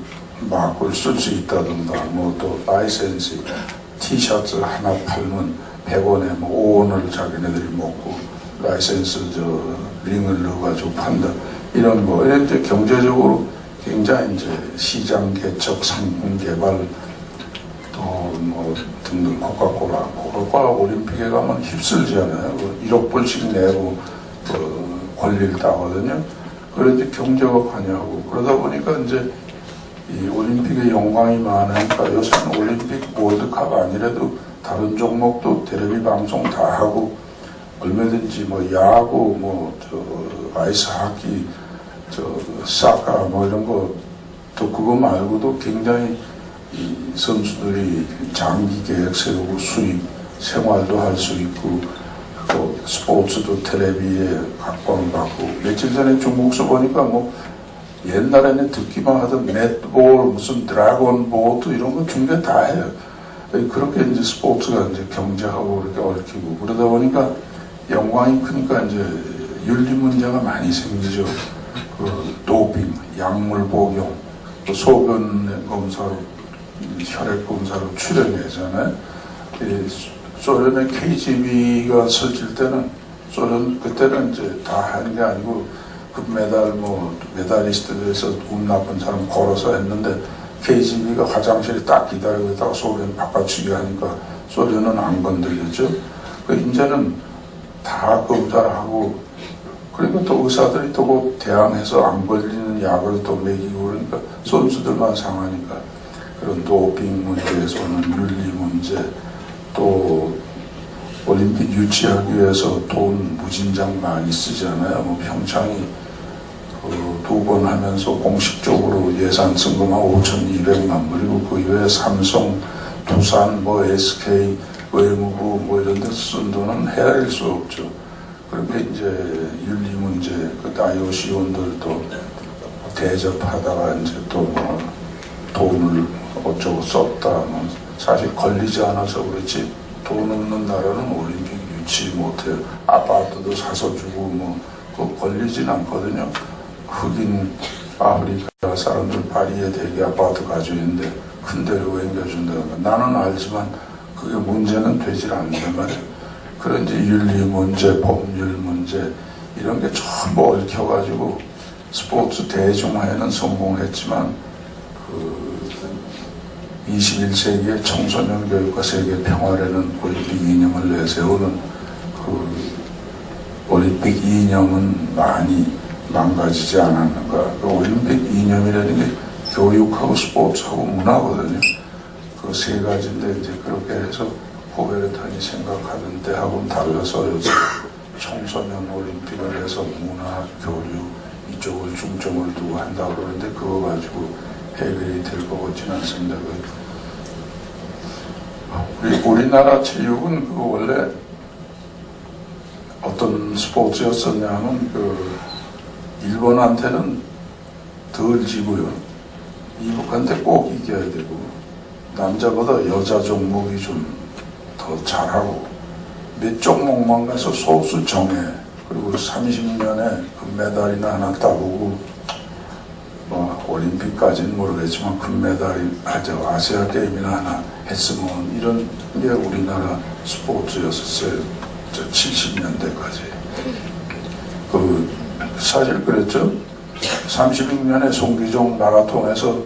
마크를 쓸 수 있다든가, 뭐 또 라이센스, 티셔츠 하나 팔면 100원에 뭐 5원을 자기네들이 먹고, 라이센스 링을 넣어가지고 판다. 이런 거, 이런 이제 경제적으로 굉장히 이제 시장 개척, 상품 개발, 또 뭐 등등 코카콜라 올림픽에 가면 휩쓸지 않아요. 1억 불씩 내고 권리를 따거든요. 그런데 경제가 관여하고 그러다 보니까 이제 이 올림픽에 영광이 많으니까 요새는 올림픽 월드컵 아니라도 다른 종목도 텔레비 방송 다 하고 얼마든지 뭐 야구, 뭐 아이스 하키, 사카 뭐 이런 거 또 그거 말고도 굉장히 이 선수들이 장기 계획 세우고 수입 생활도 할 수 있고 또 스포츠도 텔레비에 각광받고 며칠 전에 중국서 보니까 뭐 옛날에는 듣기만 하던 넷볼 무슨 드래곤 보트 이런 거 중계 다 해요. 그렇게 이제 스포츠가 이제 경제하고 이렇게 얽히고 그러다 보니까 영광이 크니까 이제 윤리 문제가 많이 생기죠. 도핑, 약물 복용, 또 소변 검사로 혈액 검사로 출연하잖아요. 소련의 KGB가 설칠 때는 소련 그때는 이제 다 하는 게 아니고 금메달 뭐 메달리스트에서 운 나쁜 사람 걸어서 했는데 KGB가 화장실에 딱 기다리고 있다가 소련 바꿔치기 하니까 소련은 안 건드렸죠. 이제는 다 검사를 하고 그러니까 또 의사들이 또 대항해서 안 걸리는 약을 또 먹이고 그러니까 선수들만 상하니까 그런 도핑 문제에서 오는 윤리 문제 또 올림픽 유치하기 위해서 돈 무진장 많이 쓰잖아요. 뭐 평창이 2번 하면서 공식적으로 예산 쓴 것만 5,200만 불이고 그 이외에 삼성, 두산, 뭐 SK, 외무부 뭐 이런 데 쓴 돈은 헤아릴 수 없죠. 그렇게 이제 윤리 문제, 그 IOC 원들도 대접하다가 이제 또 뭐 돈을 어쩌고 썼다. 뭐 사실 걸리지 않아서 그렇지 돈 없는 나라는 올림픽 유치 못해요. 아파트도 사서 주고 뭐 그거 걸리진 않거든요. 흑인 아프리카 사람들 파리에 대기 아파트 가지고 있는데 큰 데로 옮겨준다. 나는 알지만 그게 문제는 되질 않는단 말이에요. 그런 이제 윤리 문제, 법률 문제 이런 게 전부 얽혀가지고 스포츠 대중화에는 성공했지만 21세기의 청소년 교육과 세계 평화라는 올림픽 이념을 내세우는 올림픽 이념은 많이 망가지지 않았는가. 올림픽 이념이라는 게 교육하고 스포츠하고 문화거든요. 그 세 가지인데 이제 그렇게 해서 코베르탄이 생각하던 때하고는 달라서 요새 청소년 올림픽을 해서 문화, 교류 이쪽을 중점을 두고 한다고 그러는데 그거 가지고 해결이 될 것 같지는 않습니다. 우리나라 체육은 원래 어떤 스포츠였었냐면 일본한테는 덜 지고요. 미국한테 꼭 이겨야 되고 남자보다 여자 종목이 좀 더 잘하고 몇 종목만 가서 소수 정해 그리고 30년에 금메달이나 하나 따보고 올림픽까지는 모르겠지만 금메달이 아시아 게임이나 하나 했으면 이런 게 우리나라 스포츠였었어요. 70년대까지. 사실 그랬죠. 36년에 송기종 마라톤에서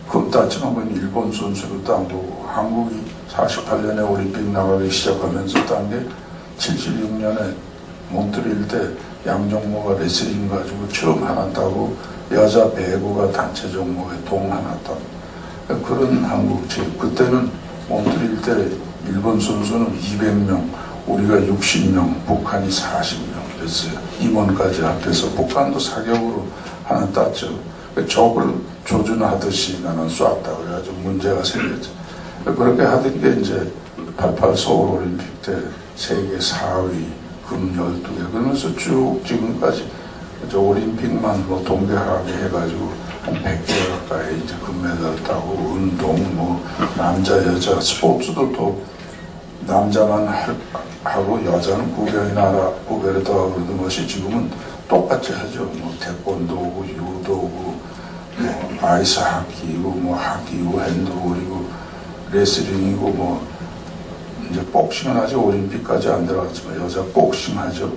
금 땄지만 그건 일본 선수로 딴 거고 한국이 48년에 올림픽 나가기 시작하면서 딴 게 76년에 몬트리올 때 양종모가 레슬링 가지고 처음 하나 따고 여자 배구가 단체 종목에 동 하나 따고 그런 한국 체육. 그때는 몬트리올 때 일본 선수는 200명, 우리가 60명, 북한이 40명 됐어요. 임원까지 합해서 북한도 사격으로 하나 땄죠. 적을 조준하듯이 나는 쐈다 그래가지고 문제가 생겼죠. 그렇게 하던 게 이제 88 서울 올림픽 때 세계 4위, 금 12개 그러면서 쭉 지금까지 올림픽만 뭐 동계하게 해가지고 한 100개 가까이 이제 금메달 따고 운동 뭐 남자 여자 스포츠도 또 남자만 하고 여자는 구별을 더 그러는 것이 지금은 똑같이 하죠. 뭐 태권도고 유도고 뭐 아이스 하키이고 뭐 하키이고 핸드볼이고 레슬링이고 뭐 이제 복싱은 아직 올림픽까지 안 들어갔지만 여자 복싱 하죠.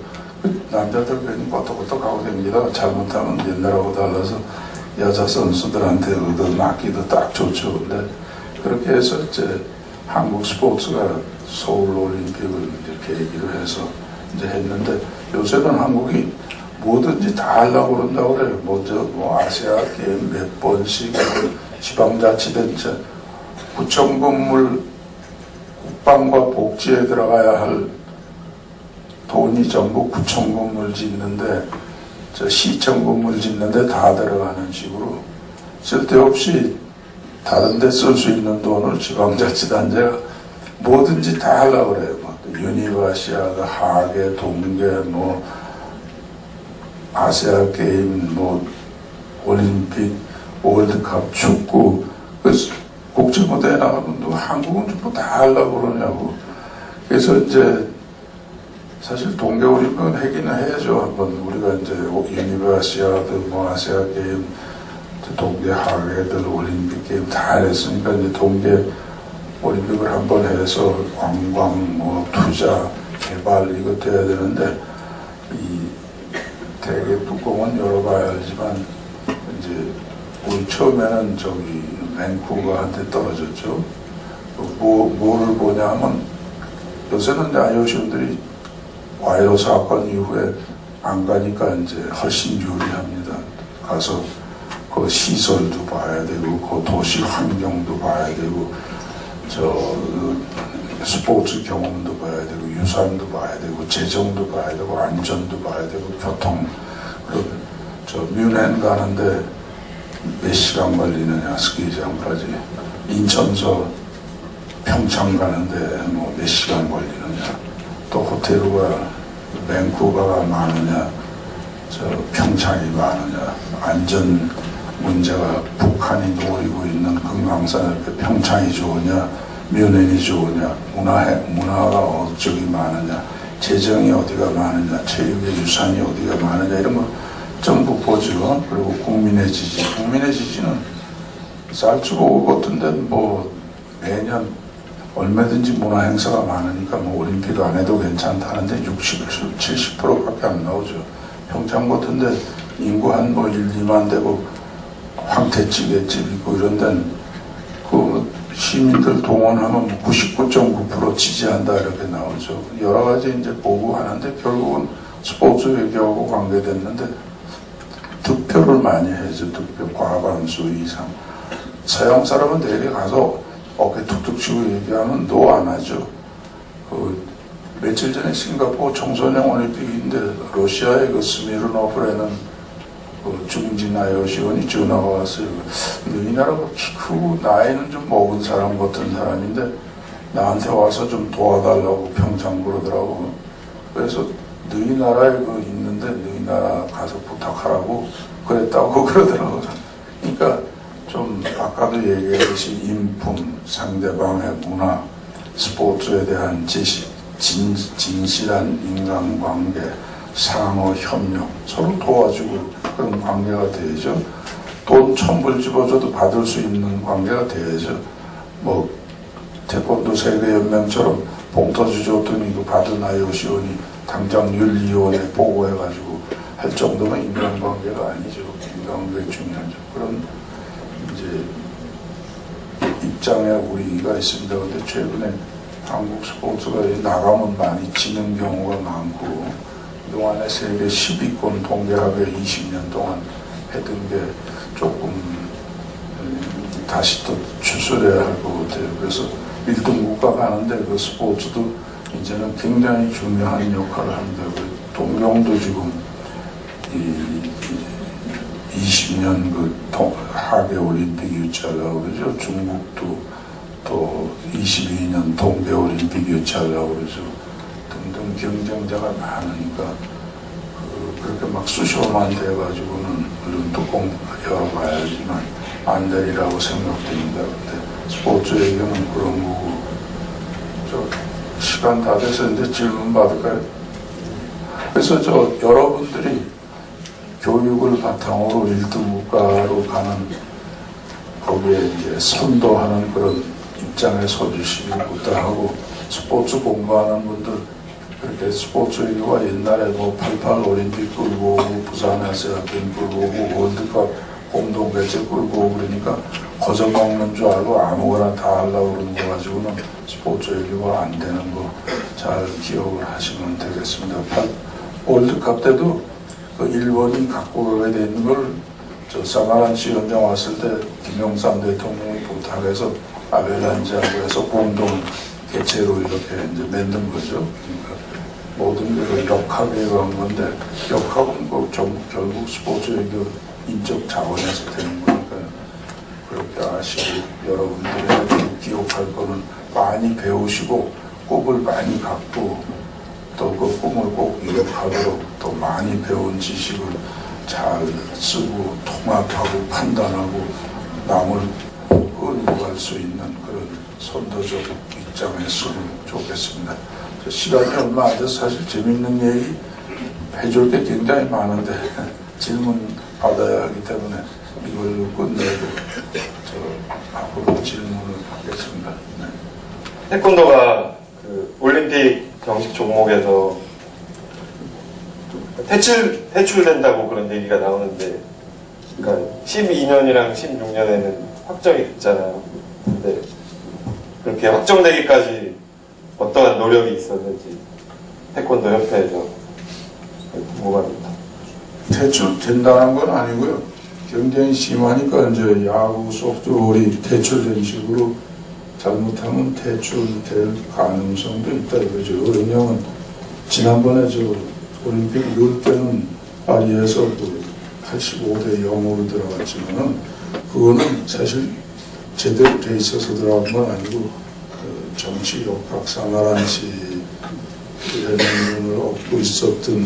남자들 괜히 껐덕껐덕 하고 다니다가 잘못하면 옛날하고 달라서 여자 선수들한테 얻어맞기도 딱 좋죠. 근데 그렇게 해서 이제 한국 스포츠가 서울 올림픽을 이제 계기로 해서 이제 했는데 요새는 한국이 뭐든지 다 하려고 그런다고 그래요. 먼저 뭐 아시아 게임 몇 번씩 지방자치된 구청 건물 국방과 복지에 들어가야 할 돈이 전부 구청 건물 짓는데 저 시청 건물 짓는데 다 들어가는 식으로 쓸데없이 다른 데 쓸 수 있는 돈을 지방자치단체가 뭐든지 다 하려고 그래요. 뭐 유니버시아드, 하계, 동계, 뭐 아시아 게임, 뭐 올림픽, 월드컵, 축구, 국제무대에 나가면 또 한국은 전부 다 하려고 그러냐고. 그래서 이제 사실 동계올림픽은 하기는 해야죠. 한번 우리가 이제 유니버시아드, 뭐 아시아 게임, 동계 하계들 올림픽 게임 다 했으니까 이제 동계 올림픽을 한번 해서 관광, 뭐 투자, 개발 이거 돼야 되는데 이 대개 뚜껑은 열어봐야 알지만 이제 우리 처음에는 저기 밴쿠버한테 떨어졌죠. 뭐를 보냐면 요새는 IOC들이 와이로 사건 이후에 안 가니까 이제 훨씬 유리합니다. 가서 그 시설도 봐야 되고 그 도시 환경도 봐야 되고 저 스포츠 경험도 봐야 되고 유산도 봐야 되고 재정도 봐야 되고 안전도 봐야 되고 교통 그리고 저 뮌헨 가는데 몇 시간 걸리느냐 스키장까지 인천서 평창 가는데 뭐 몇 시간 걸리느냐 또 호텔가 밴쿠버가 많으냐 저 평창이 많으냐 안전 문제가 북한이 노리고 있는 금강산 옆에 평창이 좋으냐 뮌헨이 좋으냐 문화가 어쪽이 많으냐 재정이 어디가 많으냐 체육의 유산이 어디가 많으냐 이런 거 전부 보죠. 그리고 국민의 지지는 쌀주고 올 것 같은데 뭐 매년 얼마든지 문화 행사가 많으니까 뭐 올림픽 안 해도 괜찮다는데 60, 70%밖에 안 나오죠. 평창 같은데 인구 한 뭐 1, 2만 되고 황태찌개집 있고 이런 데는 그 시민들 동원하면 99.9% 지지한다 이렇게 나오죠. 여러 가지 이제 보고 하는데 결국은 스포츠 외교하고 관계됐는데 득표를 많이 해죠. 득표 과반수 이상. 서양 사람은 대개 가서 어깨 툭툭 치고 얘기하면 노 안 하죠. 그 며칠 전에 싱가포르 청소년 올림픽인데 러시아의 그 스미르노프라는 그 중진 IOC원이 전화가 왔어요. 너희 나라가 키 크고 나이는 좀 먹은 사람 같은 사람인데 나한테 와서 좀 도와달라고 평창 그러더라고. 그래서 너희 나라에 그 있는데 너희 나라 가서 부탁하라고 그랬다고 그러더라고요. 그러니까 좀 아까도 얘기했듯이 인품, 상대방의 문화, 스포츠에 대한 지식, 진실한 인간관계, 상호 협력, 서로 도와주고 그런 관계가 되죠. 돈 1000불 집어줘도 받을 수 있는 관계가 되죠. 뭐 태권도 세계연맹처럼 봉터주 줬더니 그 받은 IOC원이 당장 윤리위원회 보고해가지고 할 정도는 인간관계가 아니죠. 인간관계 중요하죠. 그런 이제 입장에 우리가 있습니다. 근데 최근에 한국 스포츠가 나가면 많이 지는 경우가 많고 그동안에 세계 10위권 동계하게 20년 동안 했던 게 조금 다시 또 추스려야 할 것 같아요. 그래서 1등 국가 가는데 그 스포츠도 이제는 굉장히 중요한 역할을 합니다. 동경도 지금 20년 그 하계 올림픽 유치하려고 그러죠. 중국도 또 22년 동계 올림픽 유치하려고 그러죠. 등등 경쟁자가 많으니까 그렇게 막 수셔만 돼가지고는 물론 뚜껑 열어봐야지만 안 되리라고 생각됩니다. 근데 스포츠 얘기는 그런 거고 저 시간 다 돼서 이제 질문 받을까요? 그래서 저 여러분들이 교육을 바탕으로 1등 국가로 가는 거기에 이제 선도하는 그런 입장에 서주시기부터 하고 스포츠 공부하는 분들 그렇게 스포츠 얘기가 옛날에 뭐 88 올림픽 끌고 오고 부산 아시아게임 끌고 오고 월드컵 공동 개최 끌고 오고 그러니까 거저먹는 줄 알고 아무거나 다 하려고 그러는 거 가지고는 스포츠 얘기가 안 되는 거 잘 기억을 하시면 되겠습니다. 월드컵 때도 그 일본이 갖고 가게 되는 걸 저 사마란치 현장 왔을 때 김영삼 대통령이 부탁해서 아벨란지하고 해서 공동 개최로 이렇게 이제 만든 거죠. 그러니까 모든 게 역학에 의한 건데 역학은 그 결국 스포츠 얘기 인적 자원에서 되는 거니까 그렇게 아시고 여러분들이 기억할 거는 많이 배우시고 꿈을 많이 갖고 또 그 꿈을 꼭 이룩하도록 또 많이 배운 지식을 잘 쓰고 통합하고 판단하고 남을 끌고 갈 수 있는 그런 선도적 입장에 서면 좋겠습니다. 시간이 얼마 안 돼서 사실 재밌는 얘기 해줄 게 굉장히 많은데 질문 받아야 하기 때문에 이걸로 끝내고 앞으로 질문을 하겠습니다. 네. 태권도가 그 올림픽 정식 종목에서 퇴출된다고 그런 얘기가 나오는데, 그러니까 12년이랑 16년에는 확정이 됐잖아요. 근데 그렇게 확정되기까지 어떠한 노력이 있었는지 태권도 협회에서 궁금합니다. 퇴출된다는 건 아니고요. 경쟁이 심하니까 이제 야구, 소프트볼이 퇴출된 식으로 잘못하면 퇴출될 가능성도 있다 이거죠. 왜냐하면 지난번에 저 올림픽 넣을 때는 파리에서 그 85대 0으로 들어갔지만은 그거는 사실 제대로 돼 있어서 들어간 건 아니고 그 정치 역학 사마란치 연맹을 얻고 있었던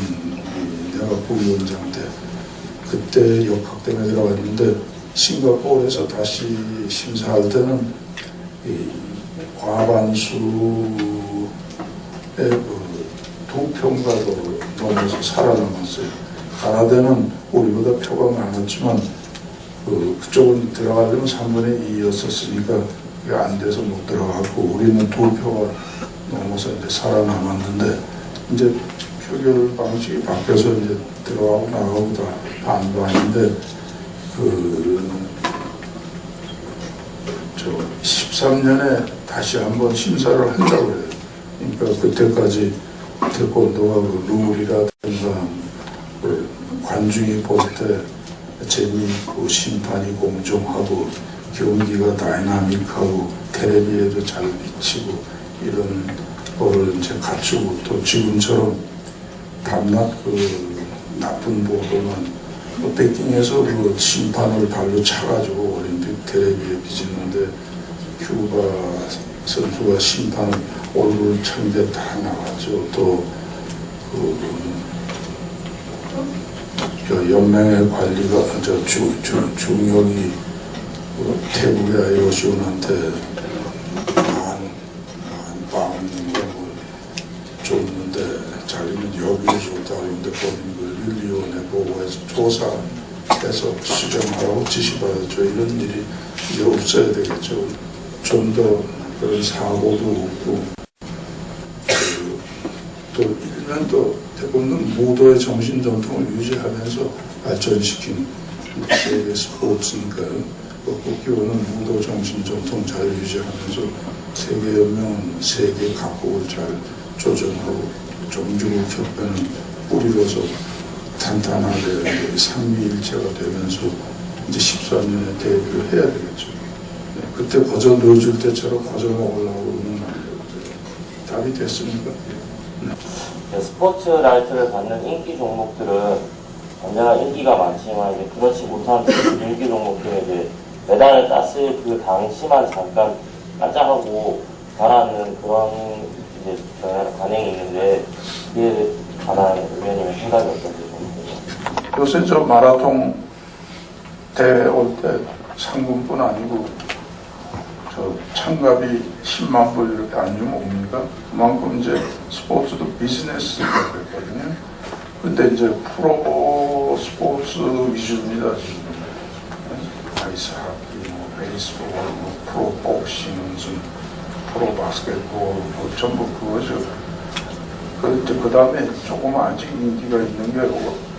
내가 부위원장 때 그때 역학 때문에 들어갔는데 싱가포르에서 다시 심사할 때는 이 과반수의 그 2표가 더 넘어서 살아남았어요. 가나다는 우리보다 표가 많았지만 그쪽은 들어가려면 3분의 2였었으니까 그게 안 돼서 못 들어갔고 우리는 2표가 넘어서 이제 살아남았는데 이제 표결 방식이 바뀌어서 이제 들어가고 나가고 다 반반인데 저 13년에 다시 한번 심사를 한다고 해요. 그러니까 그때까지 태권도가 그 룰이라든가 그 관중이 볼 때 재미있고 심판이 공정하고 경기가 다이나믹하고 텔레비에도 잘 비치고 이런 거를 이제 갖추고 또 지금처럼 밤낮 그 나쁜 보도는北京에서 그 심판을 발로 차가지고 올림픽 텔레비에 비치는데 큐바 선수가 심판 얼굴 찬 게 다 나왔죠. 또 그 연맹의 관리가 중역이 태국의 아이오시온한테 만빵을 줬는데 자기는 여기를 줬다 그러는데 본인들 윤리위원회 보고해서 조사해서 수정하라고 지시받았죠. 이런 일이 이제 없어야 되겠죠. 좀 더 그런 사고도 없고 또 1년 더 태권도 무도의 정신 전통을 유지하면서 발전시킨 세계 스포츠니까요. 국기원은 무도 정신 전통 잘 유지하면서 세계 연맹은 세계 각국을 잘 조정하고 종주국 협회는 뿌리로서 탄탄하게 삼위일체가 되면서 이제 13년에 데뷔를 해야 되겠죠. 그때 거저 넣어줄 때처럼 거저 먹으려고 그러는 거 아니에요. 답이 됐습니까? 스포츠라이트를 받는 인기 종목들은 언제나 인기가 많지만 이제 그렇지 못한 인기 종목들은 이제 메달을 땄을 그 당시만 잠깐 깜짝하고 가라앉는 그런 이제 관행이 있는데 그에 관한 의원님의 생각이 어떠세요? 요새 저 마라톤 대회 올 때 상금뿐 아니고 저 참가비 10만 불 이렇게 안 주면 옵니까? 그만큼 이제 스포츠도 비즈니스가 됐거든요. 근데 이제 프로 스포츠 위주입니다, 지금. 아이스하키, 베이스볼, 뭐 프로 복싱, 무슨 프로 바스켓볼, 뭐 전부 그거죠. 그 다음에 조금 아직 인기가 있는 게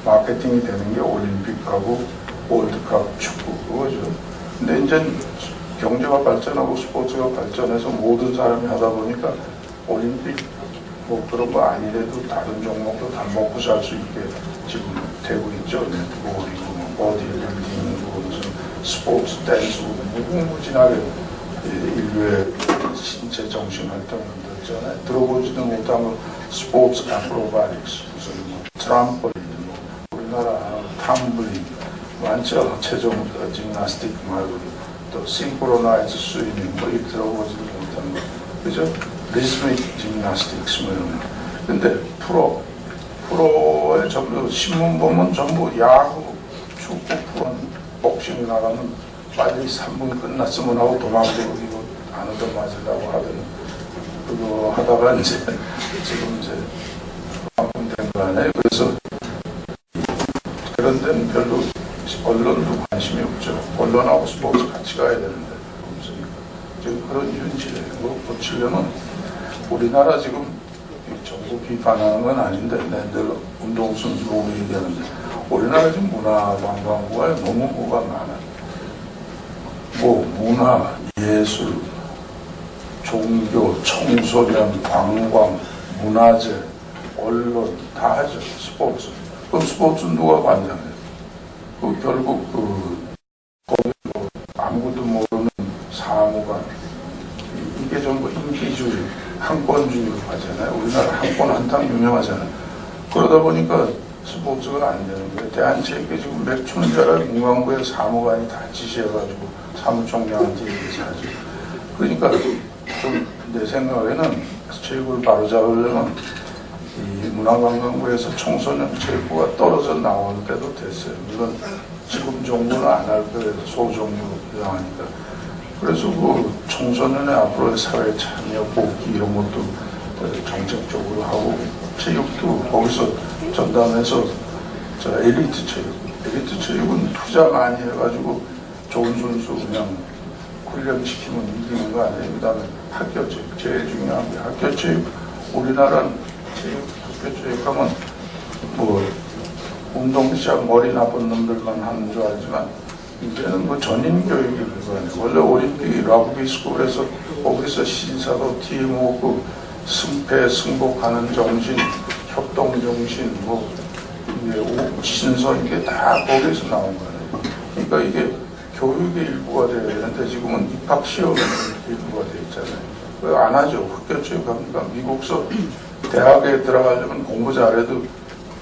마케팅이 되는 게 올림픽하고 월드컵 축구 그거죠. 근데 이제 경제가 발전하고 스포츠가 발전해서 모든 사람이 하다 보니까 올림픽 뭐 그런 거 아니래도 다른 종목도 다 먹고 살 수 있게 지금 되고 있죠. 네트볼이고 뭐 보디빌딩이고 무슨 스포츠, 댄스 무궁무진하게 인류의 신체 정신 활동을 만들었잖아요. 들어보지도 못한 스포츠 아크로바틱스 무슨 뭐 트램폴린 뭐 우리나라 탐블링 많죠. 체중 짐나스틱 말고 또 싱크로나이즈 스위밍 뭐 이 들어보지도 못한 거 그죠? 리스믹 짐나스틱스 뭐 이런 거. 근데 프로에 전부 신문 보면 전부 야구, 축구, 프로, 복싱 나가면 빨리 3분 끝났으면 하고 도망가고 이거 안 얻어맞으려고 하더니 그거 하다가 이제 지금 이제 그만큼 된 거 아니에요. 그래서 그런 데는 별로 언론도 관심이 없죠. 언론하고 스포츠 같이 가야 되는데 없으니까 지금 그런 현실에 뭐 고치려면 우리나라 지금 정부 비판하는 건 아닌데 늘 운동선수 보고 얘기하는데 우리나라 지금 문화관광부가 너무 뭐가 많아요. 뭐 문화, 예술, 종교, 청소년, 관광, 문화재, 언론 다 하죠. 스포츠. 그럼 스포츠 누가 관장해요? 그 결국 거기 뭐 아무것도 모르는 사무관 이게 전부 인기주의, 한권주의로 가잖아요. 우리나라 한권 한탕 유명하잖아요. 그러다 보니까 스포츠가 안 되는 거예요. 대한체육회 지금 맥주는 줄 알아요. 문광부의 사무관이 다 지시해가지고 사무총장한테 얘기해서 하죠. 그러니까 좀 내 생각에는 체육을 바로잡으려면 이 문화관광부에서 청소년 체육부가 떨어져 나올 때도 됐어요. 물론 지금 정부는 안 할 거예요. 소정부 하니까. 그래서 그 청소년의 앞으로의 사회 참여, 복귀 이런 것도 정책적으로 하고 체육도 거기서 전담해서 저 엘리트 체육은 투자 많이 해가지고 좋은 선수 그냥 훈련시키면 이기는 거 아니에요. 그 다음에 학교 체육, 제일 중요한 게 학교 체육. 우리나라는 학교 체육하면 뭐 운동 시작 머리 나쁜 놈들만 하는 줄 알지만 이제는 뭐 전인 교육이 그거예요. 원래 올림픽 라그비 스쿨에서 거기서 신사도 팀워크, 승패, 승복하는 정신, 협동 정신, 뭐 신선 이게 다 거기서 나온 거예요. 그러니까 이게 교육의 일부가 되어야 되는데 지금은 입학 시험의 일부가 되어 있잖아요. 그거 안 하죠. 학교체육합니까? 미국서 대학에 들어가려면 공부 잘해도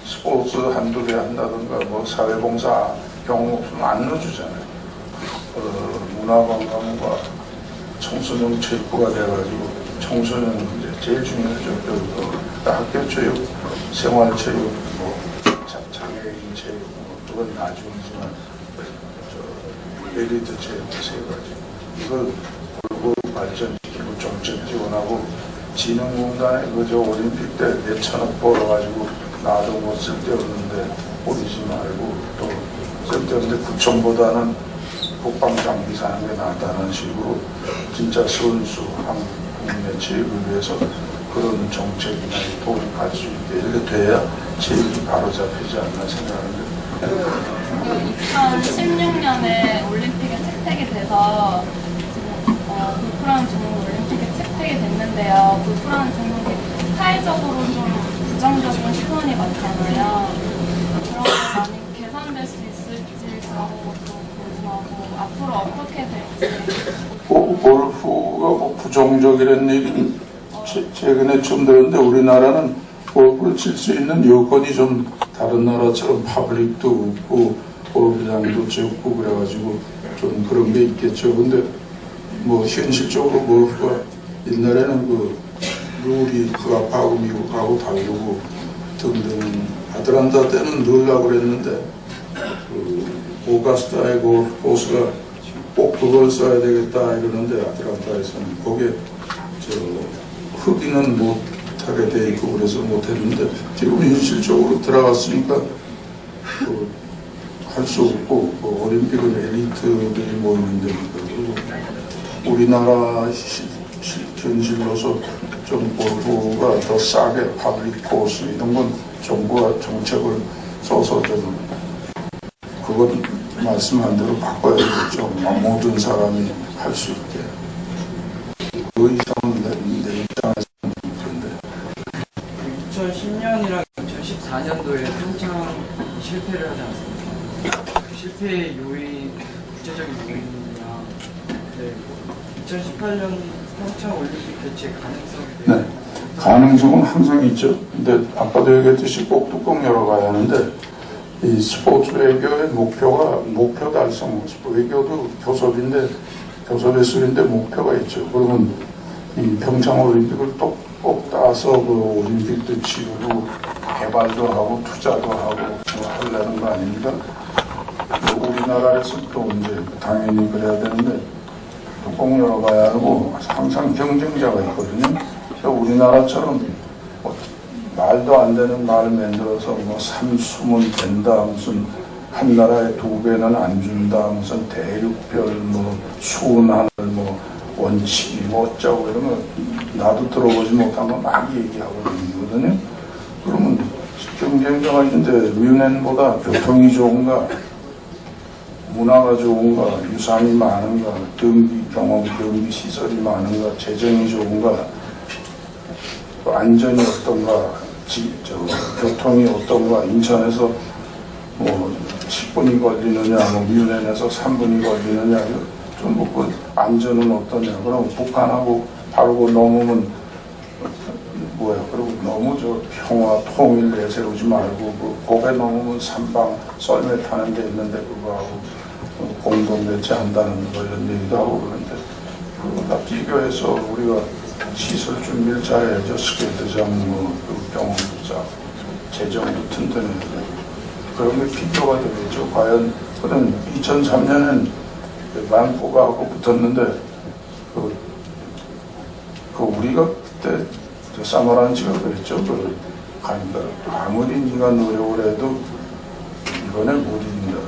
스포츠 한두 개 한다든가 뭐 사회봉사 경험 없으면 안 넣어주잖아요. 문화관광부가 청소년 체육부가 돼가지고 청소년 이제 제일 중요하죠. 학교체육, 생활체육, 뭐 장애인 체육, 뭐 그건 나중이지만 엘리트 체육 세 가지 이걸 골고루 발전시키고 정책 지원하고 진흥공단에 그저 올림픽 때 몇천억 벌어가지고 나도 뭐 쓸데없는데 버리지 말고 또 쓸데없는데 구청보다는 국방장비 사는 게 낫다는 식으로 진짜 선수 한국 국내 체육을 위해서 그런 정책이나 도움을 갈 수 있게 이렇게 돼야 체육이 바로 잡히지 않나 생각하는데 2016년에 올림픽에 채택이 돼서 지금 골프라는 종목 올림픽에 채택이 됐는데요. 골프라는 종목이 사회적으로 좀 부정적인 시선이 많잖아요. 그런 게 많이 개선될 수 있을지 그런 것도 궁금하고 앞으로 어떻게 될지. 골프가 뭐 부정적이라는 얘기는 최근에 처음 들었는데 우리나라는 골프를 칠 수 있는 여건이 좀 다른 나라처럼 파블릭도 없고 골프장도 적고 그래가지고 좀 그런 게 있겠죠. 근데 뭐 현실적으로 골프가 옛날에는 그 룰이 부합하고 미국하고 다르고 등등 아틀란타 때는 넣으려고 그랬는데 그 오가스타의 골프 코스가 꼭 그걸 써야 되겠다 이러는데 아틀란타에서는 거기에 저 흑인은 못하게 돼 있고 그래서 못했는데 지금 현실적으로 들어갔으니까 할 수 없고 올림픽은 엘리트들이 모이는 데니까 그리고 우리나라 현실로서 좀 골프가 더 싸게 파블릭 코스 이런 건 정부가 정책을 써서 좀 그건 말씀한 대로 바꿔야겠죠. 모든 사람이 할 수 있게. 그 이상은 내 입장에서는 그런데 2010년이랑 2014년도에 평창 실패를 하지 않습니까? 그 실패의 요인, 구체적인 요인이랑 2018년 평창 올림픽 개최 가능성에 대해 가능성은 항상 있죠. 근데 아까도 얘기했듯이 꼭 뚜껑 열어가야 하는데 이 스포츠 외교의 목표 달성, 외교도 교섭인데 교섭예술인데 목표가 있죠. 그러면 이 평창 올림픽을 꼭 따서 그 올림픽도 치르고 개발도 하고 투자도 하고 뭐 하려는 거 아닙니까? 우리나라에서 또 이제 당연히 그래야 되는데 뚜껑 열어가야 하고 항상 경쟁자가 있거든요. 우리나라처럼 뭐 말도 안 되는 말을 만들어서 뭐 삼수문 된다, 무슨 한 나라에 2배는 안 준다, 무슨 대륙별 뭐 수은하늘 뭐 원칙이 뭐 어쩌고 이런 거 나도 들어보지 못한 거 막 얘기하고 있거든요. 그러면 경쟁자가 있는데 류넨보다 교통이 좋은가, 문화가 좋은가, 유산이 많은가, 경비 시설이 많은가, 재정이 좋은가, 안전이 어떤가, 교통이 어떤가, 인천에서 뭐 10분이 걸리느냐, 뭐 뮤넨에서 3분이 걸리느냐, 좀 뭐 안전은 어떠냐. 그럼 북한하고 바르고 넘으면 뭐야? 그리고 너무 저 평화 통일 내세우지 말고 그 고개 넘으면 삼방 썰매 타는 데 있는데 그거하고 공동 대체한다는 거 이런 얘기도 하고 그러는데 그거 다 비교해서 우리가 시설 준비를 잘해야죠. 스케이트장 그 경험도 쌓고 재정도 튼튼해야 되고 그런 게 필요가 되겠죠. 과연 그런 2003년엔 밴쿠버하고 붙었는데 그 우리가 그때 사마란치가 그랬죠. 가니까 아무리 네가 노력을 해도 이번에 못 이긴다.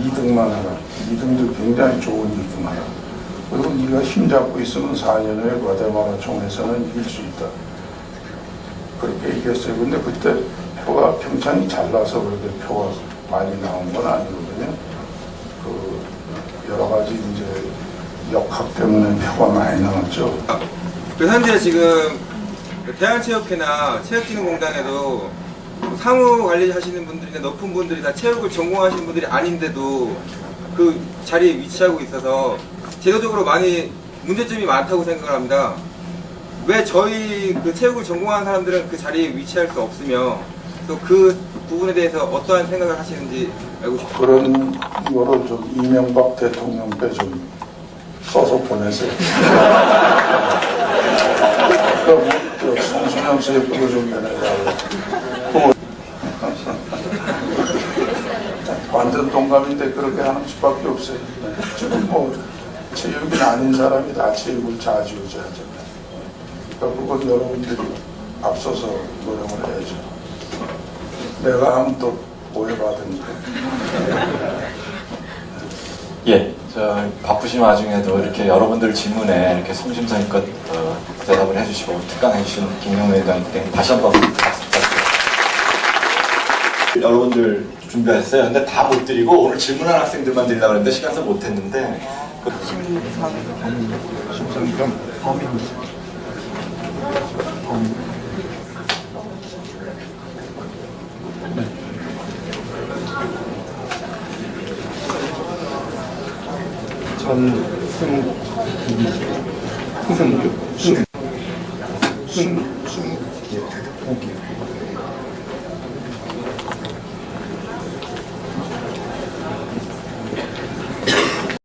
2등만 하라. 2등도 굉장히 좋은 2등 하라. 그리고 네가 힘잡고 있으면 4년 후에 과테말라 총에서는 이길 수 있다. 그렇게 얘기했어요. 근데 그때 표가 평창이 잘 나서 그렇게 표가 많이 나온 건 아니거든요. 여러 가지 이제 역학 때문에 표가 많이 나왔죠. 그 현재 지금 대한체육회나 체육진흥공단에도 상호 관리하시는 분들이나 높은 분들이 다 체육을 전공하시는 분들이 아닌데도 그 자리에 위치하고 있어서 제도적으로 많이 문제점이 많다고 생각을 합니다. 왜 저희 그 체육을 전공하는 사람들은 그 자리에 위치할 수 없으며 또 그 부분에 대해서 어떠한 생각을 하시는지 알고 싶습니다. 그런 거를 좀 이명박 대통령께 좀 써서 보내세요. 그럼 송순영 CF도 좀 보내달라고. 완전 동감인데 그렇게 하는 수밖에 없어요. 지금 뭐 체육인 아닌 사람이 다 체육을 좌지우지하잖아요. 그러니까 그건 여러분들이 앞서서 노력을 해야죠. 내가 하면 또 오해받으니까. 예, 저 바쁘신 와중에도 이렇게 여러분들 질문에 이렇게 성심성의껏 대답을 해주시고 특강해주신 김용우 회장님께 다시 한번 박수 부탁드립니다. 여러분들 준비하셨어요? 근데 다 못 드리고 오늘 질문한 학생들만 드리려고 했는데 시간상 못했는데 심상겸 범인.